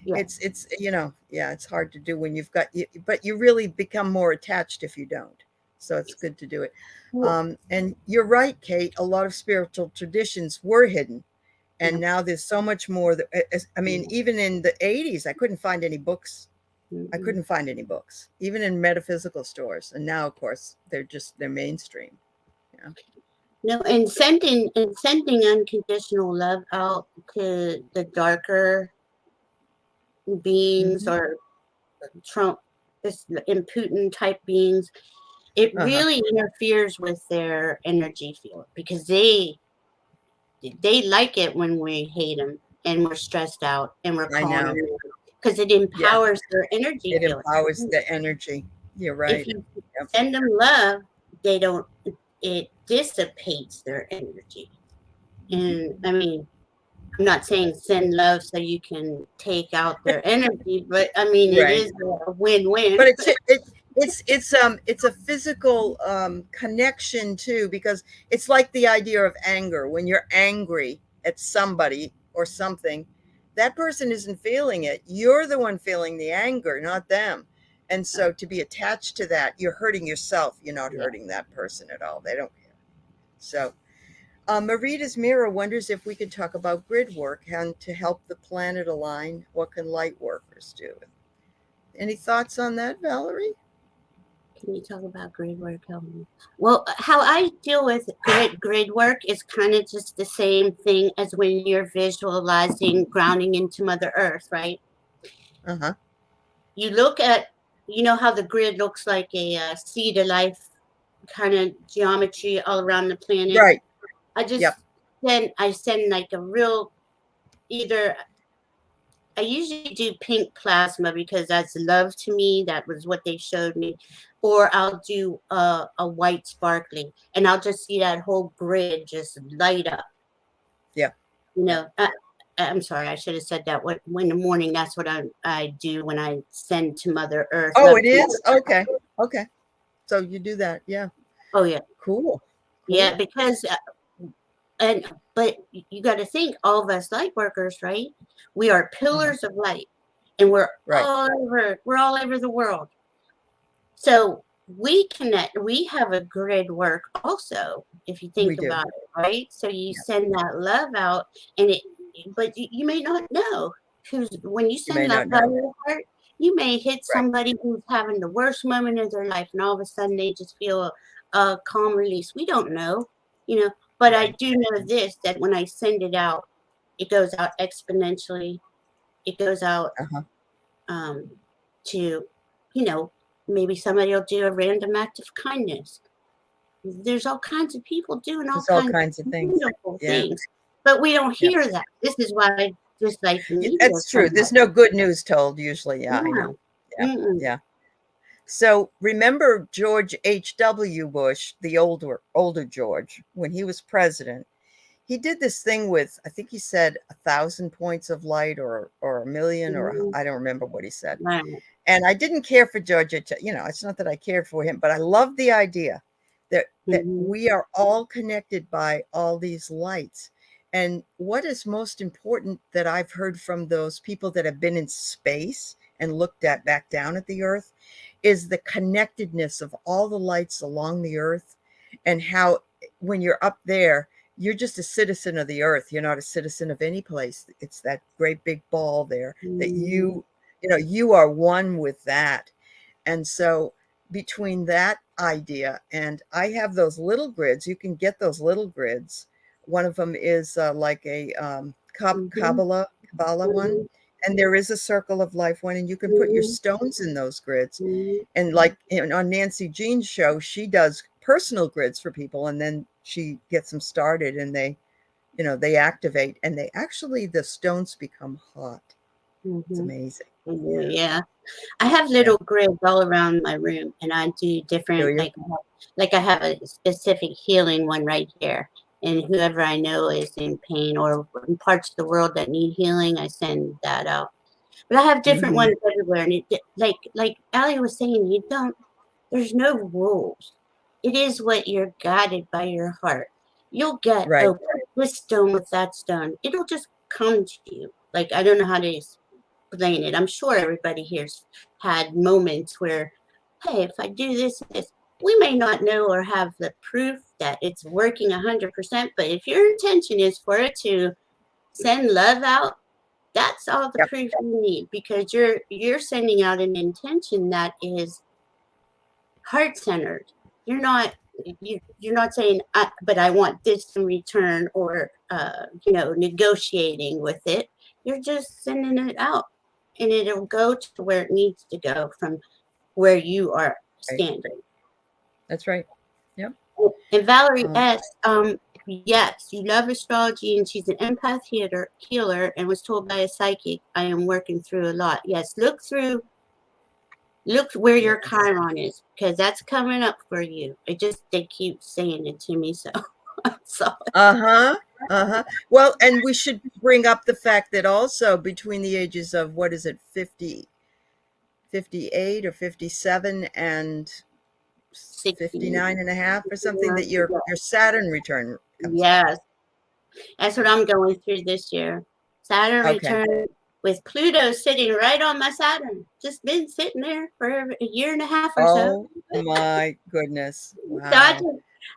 Yeah. It's yeah, it's hard to do when you've got you, but you really become more attached if you don't. So it's good to do it. Well, And you're right, Kate. A lot of spiritual traditions were hidden, yeah. and now there's so much more. That I mean, even in the '80s, I couldn't find any books. I Mm-hmm. couldn't find any books, even in metaphysical stores. And now, of course, they're mainstream. Yeah. No, and sending unconditional love out to the darker beings Hmm. or Trump, this and Putin type beings, it Uh huh. really interferes with their energy field because they like it when we hate them and we're stressed out and we're I calling know. them because it Yeah. empowers their energy It field. empowers the energy. You're If right. you Yep. send them love, they don't. It dissipates their energy. And I mean, I'm not saying send love so you can take out their energy, but I mean it Right. is a win-win. But it's a physical connection too, because it's like the idea of anger. When you're angry at somebody or something, that person isn't feeling it. You're the one feeling the anger, not them. And so to be attached to that, you're hurting yourself. You're not Yeah. hurting that person at all. They don't care. So Marita's Mirror wonders if we could talk about grid work and to help the planet align. What can light workers do? Any thoughts on that, Valerie? Can you talk about grid work? Well, how I deal with grid work is kind of just the same thing as when you're visualizing grounding into Mother Earth, right? Uh-huh. You look at, you know how the grid looks like a seed of life kind of geometry all around the planet. Right. I Yep. just I send like a real either I usually do pink plasma because that's love to me. That was what they showed me. Or I'll do a white sparkling and I'll just see that whole grid just light up. Yeah. You Yeah. know, I'm sorry, I should have said that. When in the morning, that's what I do when I send to Mother Earth. Oh, Love it to is? Okay. Okay. So you do that. Yeah. Oh yeah. Cool. Yeah, Cool. because but you got to think, all of us light workers, right? We are Uh-huh. pillars of light, and Right. we're all over the world. So we connect. We have a grid work also, if you We think do. about it, right? So you Yeah. send that love out, and but you may not know who's when you You send may love not out of know. your heart. You may hit Right. somebody who's having the worst moment of their life, and all of a sudden they just feel a calm release. We don't know, but I Right. do know this, that when I send it goes out exponentially. It goes out Uh-huh. um, to, you know, maybe somebody will do a random act of kindness. There's all kinds of people doing all There's all kinds kinds of of things. beautiful Yeah. things, but we don't Yeah. hear that. This is why I dislike the media That's so true. There's much. no good news told usually. Yeah, I Yeah. know. Yeah. Mm-mm. Yeah. So remember George H.W. Bush, the older George, when he was president, he did this thing with, I think he said 1,000 points of light or a million or Mhm. I don't remember what he said. Right. And I didn't care for George it's not that I cared for him, but I love the idea that Mhm. we are all connected by all these lights. And what is most important that I've heard from those people that have been in space and looked at back down at the earth is the connectedness of all the lights along the earth, and how when you're up there, you're just a citizen of the earth. You're not a citizen of any place. It's that great big ball there that Mhm. you are one with that. And so between that idea, and I have those little grids, you can get those little grids. One of them is like a Mhm. Kabbalah one. Mhm. And there is a circle of life one, and you can put your Mhm. stones in those grids. Mhm. And like on Nancy Jean's show, she does personal grids for people, and then she gets them started, and they activate, and the stones become hot. It's Mhm. amazing. Yeah. Yeah. I have Yeah. little grids all around my room, and I do Do different, you? like I have a specific healing one right here. And whoever I know is in pain or in parts of the world that need healing, I send that out. But I have different Mhm. ones everywhere, and like Ali was saying, you don't. There's no rules. It is what you're guided by your heart. You'll get, Right. oh, put this stone with that stone. It'll just come to you. Like I don't know how to explain it. I'm sure everybody here's had moments where, hey, if I do this, this, we may not know or have the proof that it's working 100%, but if your intention is for it to send love out, that's all the Yep. proof you need, because you're sending out an intention that is heart centered. You're not you're not saying, but I want this in return, or negotiating with it. You're just sending it out, and it'll go to where it needs to go from where you are Right. standing. That's right. Yep. And Valerie Um, S, yes, you love astrology, and she's an empath healer, and was told by a psychic, I am working through a lot. Yes, look where yeah. your Chiron is, because that's coming up for you. They keep saying it to me, so I'm sorry. Uh-huh. Uh-huh. Well, and we should bring up the fact that also between the ages of, what is it, 58 or 57 and 60. 59 and a half or something, that your Saturn return comes back. Yes, that's what I'm going through this year. Saturn Okay. return with Pluto sitting right on my Saturn. Just been sitting there for a year and a half or so. Oh my goodness. So Wow.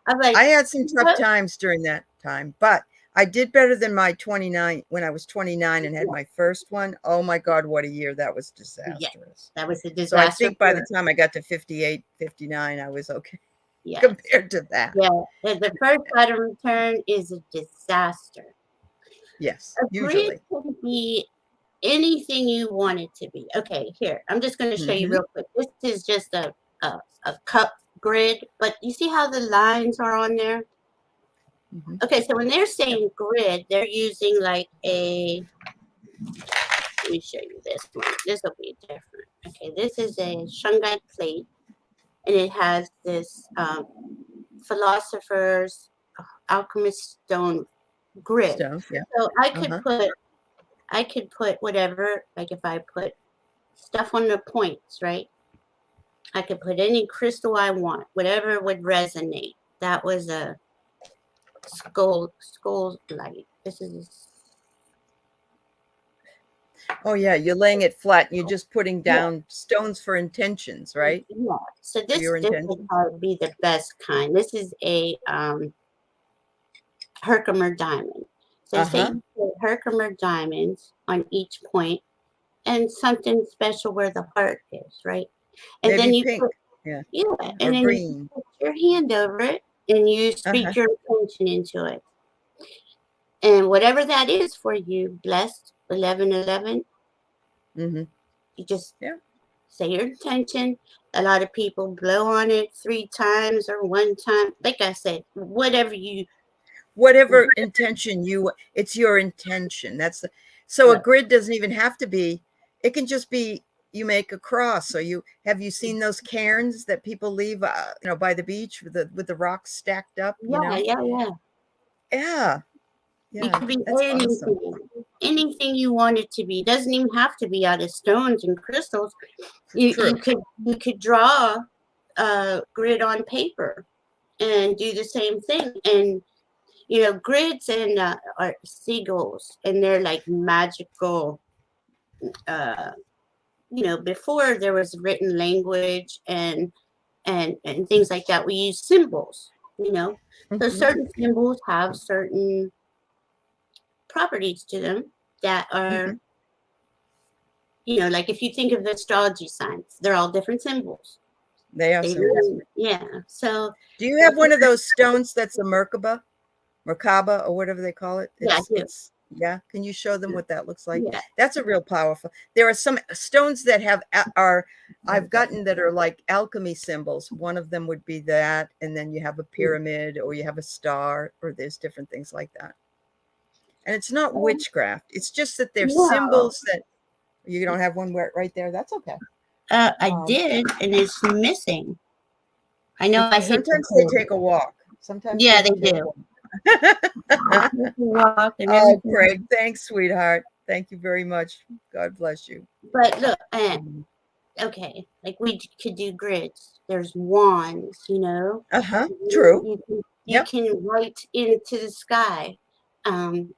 I'm like, I had some tough what? times during that time, but I did better than my 29 when I was 29 and had my first one. Oh my God, what a year. That was Yeah, disastrous. that was a So I disaster think by for the her. time I got to 58, 59, I was okay Yes. compared to that. Yeah. The first Saturn return is a disaster. Yes, A grid usually. can be anything you want it to be. Okay, here, I'm just going to show you Mhm. real quick. This is just a cup grid, but you see how the lines are on there? Mhm. Okay, so when they're Yep. saying grid, they're using like let me show you this one. This will be different. Okay, this is a shungite plate, and it has this philosopher's alchemist stone grid. Stones, yeah. So Uh-huh. I could put whatever, like if I put stuff on the points, right? I could put any crystal I want, whatever would resonate. That was a skull light. This is Oh yeah, you're laying it flat and you're just putting yeah, down stones for intentions, right? yeah. So For your this would intentions. probably be the best kind. This is a Herkimer diamond. So say Uh-huh. you put Herkimer diamonds on each point and something special where the heart is, right? And then Maybe you pink. put Yeah. yeah, Or and then you green. put your hand over it and you Uh-huh. speak your intention into it. And whatever that is for you, blessed 1111, Mm-hmm. you just Yeah. say your intention. A lot of people blow on it 3 times or 1 time. Like I said, Whatever intention it's your intention. So a yeah, grid doesn't even have to be, it can just be you make a cross, or have you seen those cairns that people leave, by the beach with the rocks stacked up, yeah, yeah, yeah. Yeah. It Yeah. could be That's awesome. anything you want it to be. It doesn't even have to be out of stones and crystals. You True. you could draw a grid on paper and do the same thing. And grids and are seagulls, and they're like magical. Uh, before there was written language and things like that, we use symbols. So Mm-hmm. certain symbols have certain properties to them that Mm-hmm. are, like if you think of the astrology signs, they're all different symbols. They are They symbols. really, yeah. So Do you have one of those stones that's a Merkaba, or whatever they call it? yeah, I do. Yeah. Can you show them what that looks like? Yeah, That's a real powerful. There are some stones that I've gotten that are like alchemy symbols. One of them would be that, and then you have a pyramid, or you have a star, or there's different things like that. And it's not witchcraft. It's just that they're no, symbols that you don't have one right there. That's okay. I Um, did, and it's missing. I know I hit the Sometimes they hole. take a walk. Sometimes Yeah, they they do take a do. walk. I hit the rock and Oh, everything. Craig, thanks, sweetheart. Thank you very much. God bless you. But look, Um, okay, like we could do grids. There's wands, uh-huh. You, True. you can you Yep. can write into the sky. Um,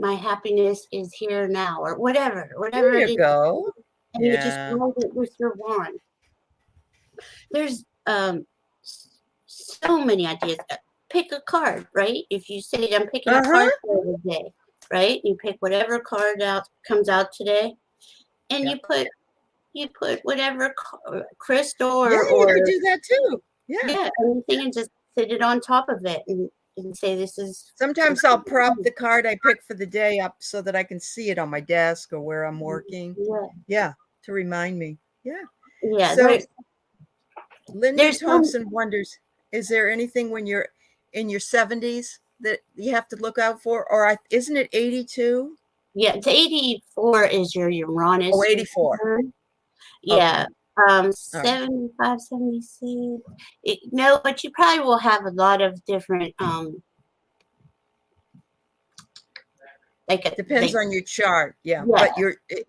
my happiness is here now, or whatever There it you is, go. and you just Yeah. write it with your wand. There's so many ideas. Pick a card, right? If you say I'm picking a Uh-huh. card for the day, right? You pick whatever card out comes out today, and Yep. you put whatever crystal Yeah, or you could do that too. Yeah. yeah, anything, and just sit it on top of it and say this is Sometimes I'll prop the card I pick for the day up so that I can see it on my desk or where I'm working. yeah, Yeah, to remind me. Yeah. yeah. So Linda There's some Thompson wonders, is there anything when you're in your 70s that you have to look out for? Isn't it 82? yeah. The 84 is your Oh, Uranus 84. return. Okay. Yeah. All right. 75, 76. No, but you probably will have a lot of different Depends on your chart. Yeah.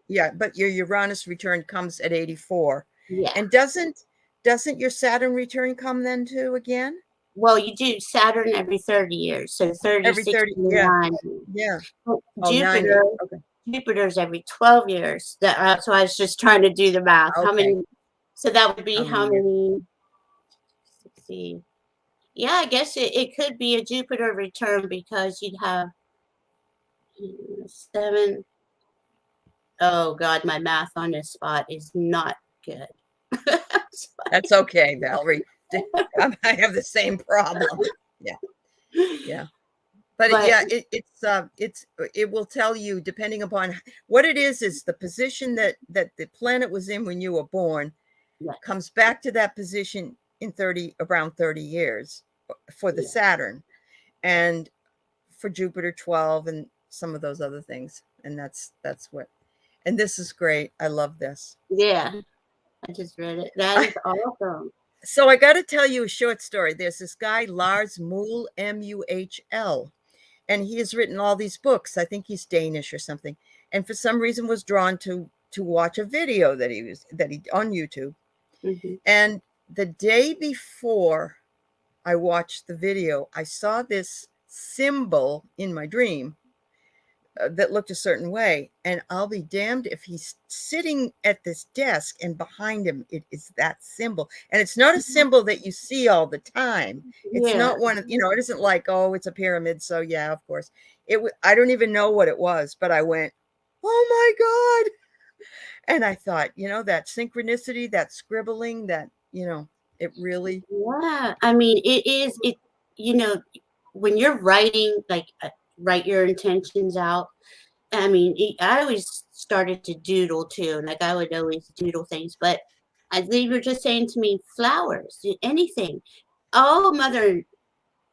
yeah, But your Uranus return comes at 84. yeah. And doesn't your Saturn return come then too again? Well, you do Saturn every 30 years, so 30, Every 60, 30. Yeah. 90. Yeah. Well, Oh, 90. Okay. Jupiter's every 12 years. So I was just trying to do the math. How Okay. many? So that would be How many how years? many? 60. Yeah, I guess it could be a Jupiter return because you'd have 7. Oh God, my math on this spot is not good. That's okay, Valerie. I have the same problem. Yeah. Yeah. But But it will tell you, depending upon what it is the position that the planet was in when you were born yeah, comes back to that position in around 30 years for the yeah, Saturn, and for Jupiter 12, and some of those other things. And that's what, and this is great. I love this. yeah. I just read it. That is awesome. So I got to tell you a short story. There's this guy, Lars Muhl, Muhl, and he has written all these books. I think he's Danish or something. And for some reason was drawn to watch a video that he on YouTube. And the day before I watched the video, I saw this symbol in my dream that looked a certain way. And I'll be damned if he's sitting at this desk and behind him it is that symbol. And it's not a symbol that you see all the time. It's not one, it isn't like, oh, it's a pyramid. So yeah, of course. I don't even know what it was, but I went, oh my God. And I thought, that synchronicity, that scribbling, that, it really. Yeah. I mean, when you're writing, like, write your intentions out. I mean, I always started to doodle too. Like, I would always doodle things, but as they were just saying to me, flowers, anything. All Mother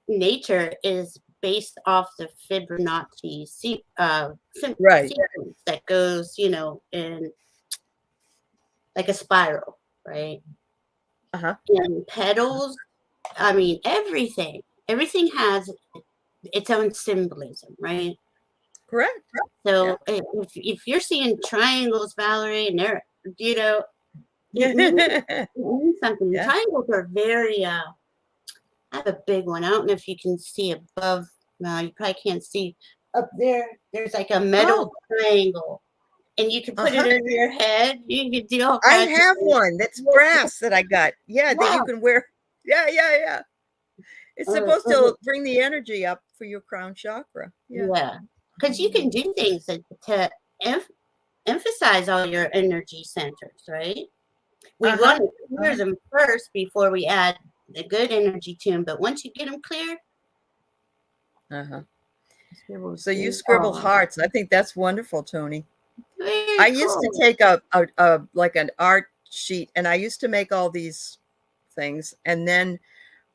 Nature is based off the Fibonacci Right. sequence that goes, in like a spiral, right? And petals. I mean, everything has its own symbolism, right? Correct. So if you're seeing triangles, Valerie, and they're, it means something. The triangles are very, I have a big one. I don't know if you can see above. No, you probably can't see up there. There's like a metal triangle, and you can put it over your head. You can do all I kinds have of things. one that's brass that I got. Yeah, that you can wear. Yeah. It's supposed to bring the energy up for your crown chakra. Yeah, because you can do things to emphasize all your energy centers, right? We want to clear them first before we add the good energy to them. But once you get them clear, so you scribble hearts. I think that's wonderful, Tony. I used to take like an art sheet, and I used to make all these things, and then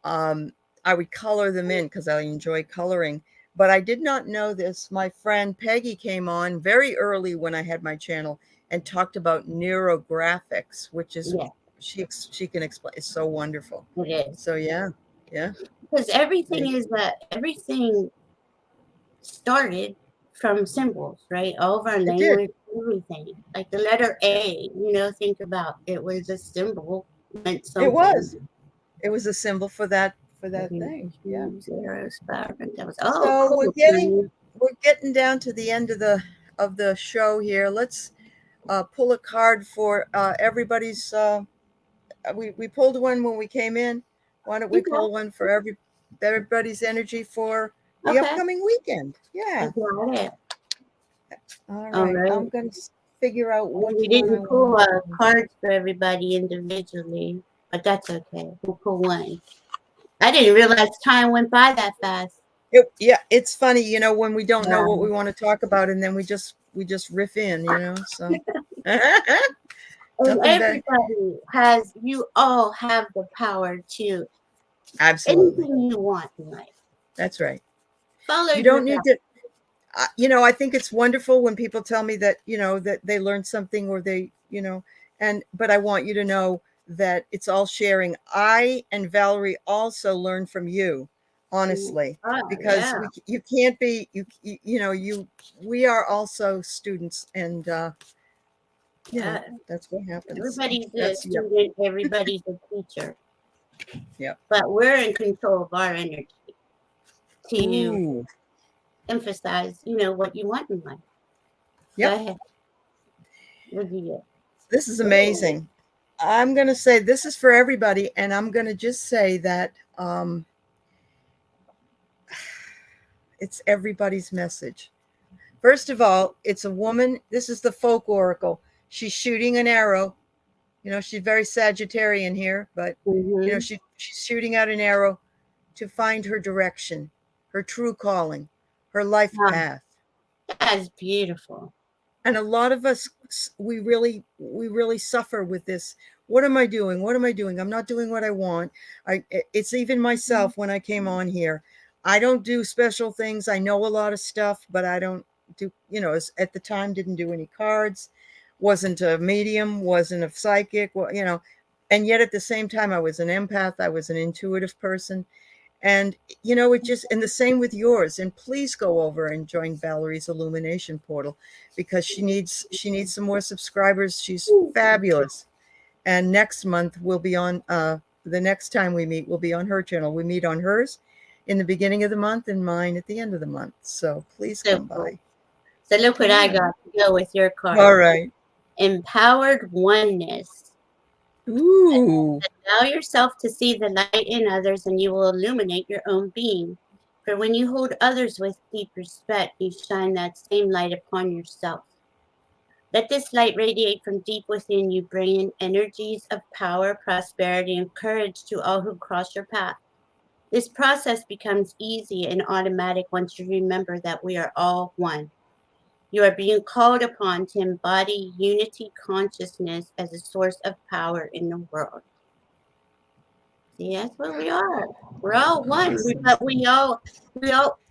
I would color them in because I enjoy coloring. But I did not know this. My friend Peggy came on very early when I had my channel and talked about neurographics, which is she can explain. It's so wonderful. It is. So yeah. Because everything started from symbols, right? All of our language, everything. Like the letter A, think about it was a symbol, meant something. It was a symbol for that thing. Yeah. So we're getting down to the end of the show here. Let's pull a card for everybody's. We pulled one when we came in. Why don't we pull one for everybody's energy for the upcoming weekend? Yeah. All right. I'm going to figure out what we didn't pull cards for everybody individually, but that's okay. We'll pull one. I didn't realize time went by that fast. It's funny, when we don't know what we want to talk about, and then we just riff in, so. And everybody you all have the power to absolutely anything you want in life. That's right. Follow you don't need to, I think it's wonderful when people tell me that, that they learned something or they, but I want you to know that it's all sharing. I and Valerie also learn from you, honestly, because you can't be, we are also students, and that's what happens. Everybody's a student, everybody's a teacher. Yeah. But we're in control of our energy to emphasize, what you want in life. Yeah. Go ahead. What do you get? This is amazing. I'm going to say this is for everybody, and I'm going to just say that it's everybody's message. First of all, it's a woman. This is the folk oracle. She's shooting an arrow. She's very Sagittarian here, but she's shooting out an arrow to find her direction, her true calling, her life path. That's beautiful. And a lot of us, we really suffer with this. What am I doing? What am I doing? I'm not doing what I want. It's even myself when I came on here. I don't do special things. I know a lot of stuff, but I don't do, at the time, didn't do any cards, wasn't a medium, wasn't a psychic, and yet at the same time, I was an empath. I was an intuitive person. And, it just, and the same with yours. And please go over and join Valerie's Illumination portal, because she needs some more subscribers. She's fabulous. And next month we'll be on the next time we meet, we'll be on her channel. We meet on hers in the beginning of the month and mine at the end of the month. So please So come cool. by. So look what I Yeah. got to go with your card. All right. Empowered oneness. Ooh. Allow yourself to see the light in others and you will illuminate your own being. For when you hold others with deep respect, you shine that same light upon yourself. Let this light radiate from deep within you, bringing energies of power, prosperity, and courage to all who cross your path. This process becomes easy and automatic once you remember that we are all one. You are being called upon to embody unity consciousness as a source of power in the world. See, that's what we are. We're all one, but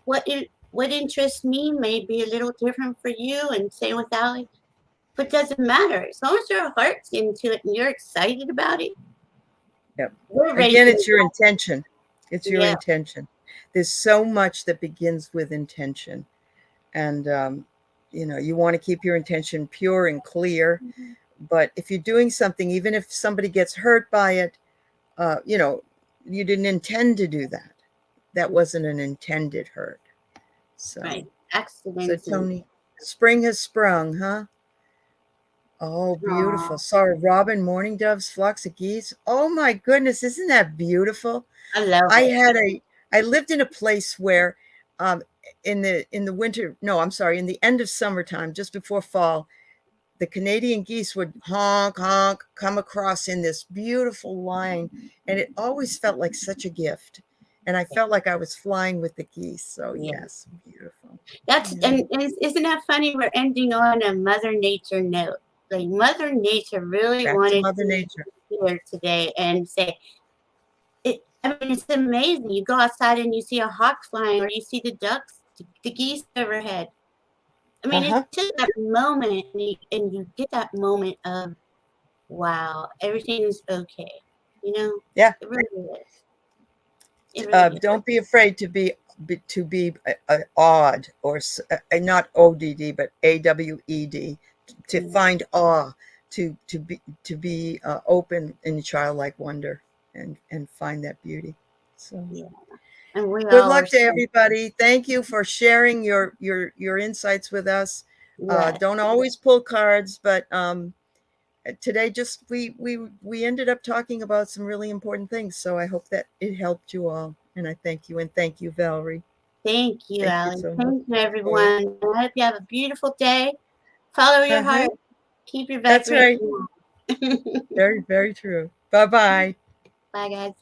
what interests me may be a little different for you, and same with Allie. But it doesn't matter. As long as your heart's into it and you're excited about it, Yep. we're ready Again, to it's your intention. It's your yeah. intention. There's so much that begins with intention. And, you want to keep your intention pure and clear. But if you're doing something, even if somebody gets hurt by it, you didn't intend to do that. That wasn't an intended hurt. So, Right. so Accidents and Tony, spring has sprung, huh? Oh, beautiful. aw, Sorry, robin, mourning doves, flocks of geese. Oh my goodness, isn't that beautiful? I love I it. had a I lived in a place where um in the winter, no, I'm sorry, in the end of summertime, just before fall, the Canadian geese would honk, honk, come across in this beautiful line. And it always felt like such a gift. And I felt like I was flying with the geese. So, Yeah. yes, beautiful. That's Yeah. and isn't that funny? We're ending on a Mother Nature note. Like Mother Nature really Back to wanted Mother to Nature. be here today and say it. I mean, it's amazing. You go outside and you see a hawk flying, or you see the ducks, the geese overhead. I Uh mean, it's huh. just that moment, and you get that moment of wow, everything's okay. You know, Yeah. it really is. It really is. Don't be afraid to be awed or not ODD but AWED, to Yeah. find awe, to be open in childlike wonder and find that beauty. So Yeah. And we good all are luck to so everybody. Thank you for sharing your insights with us. yes. Don't always pull cards, but today just we ended up talking about some really important things. So I hope that it helped you all, and I thank you, and thank you, Valerie. Thank you, Thank you Allie. so much. Thank you, Oh, everyone. I hope you have a beautiful day. Follow your uh-huh. heart. Keep your That's right. vibration. Very, very true. Bye bye. Bye, guys.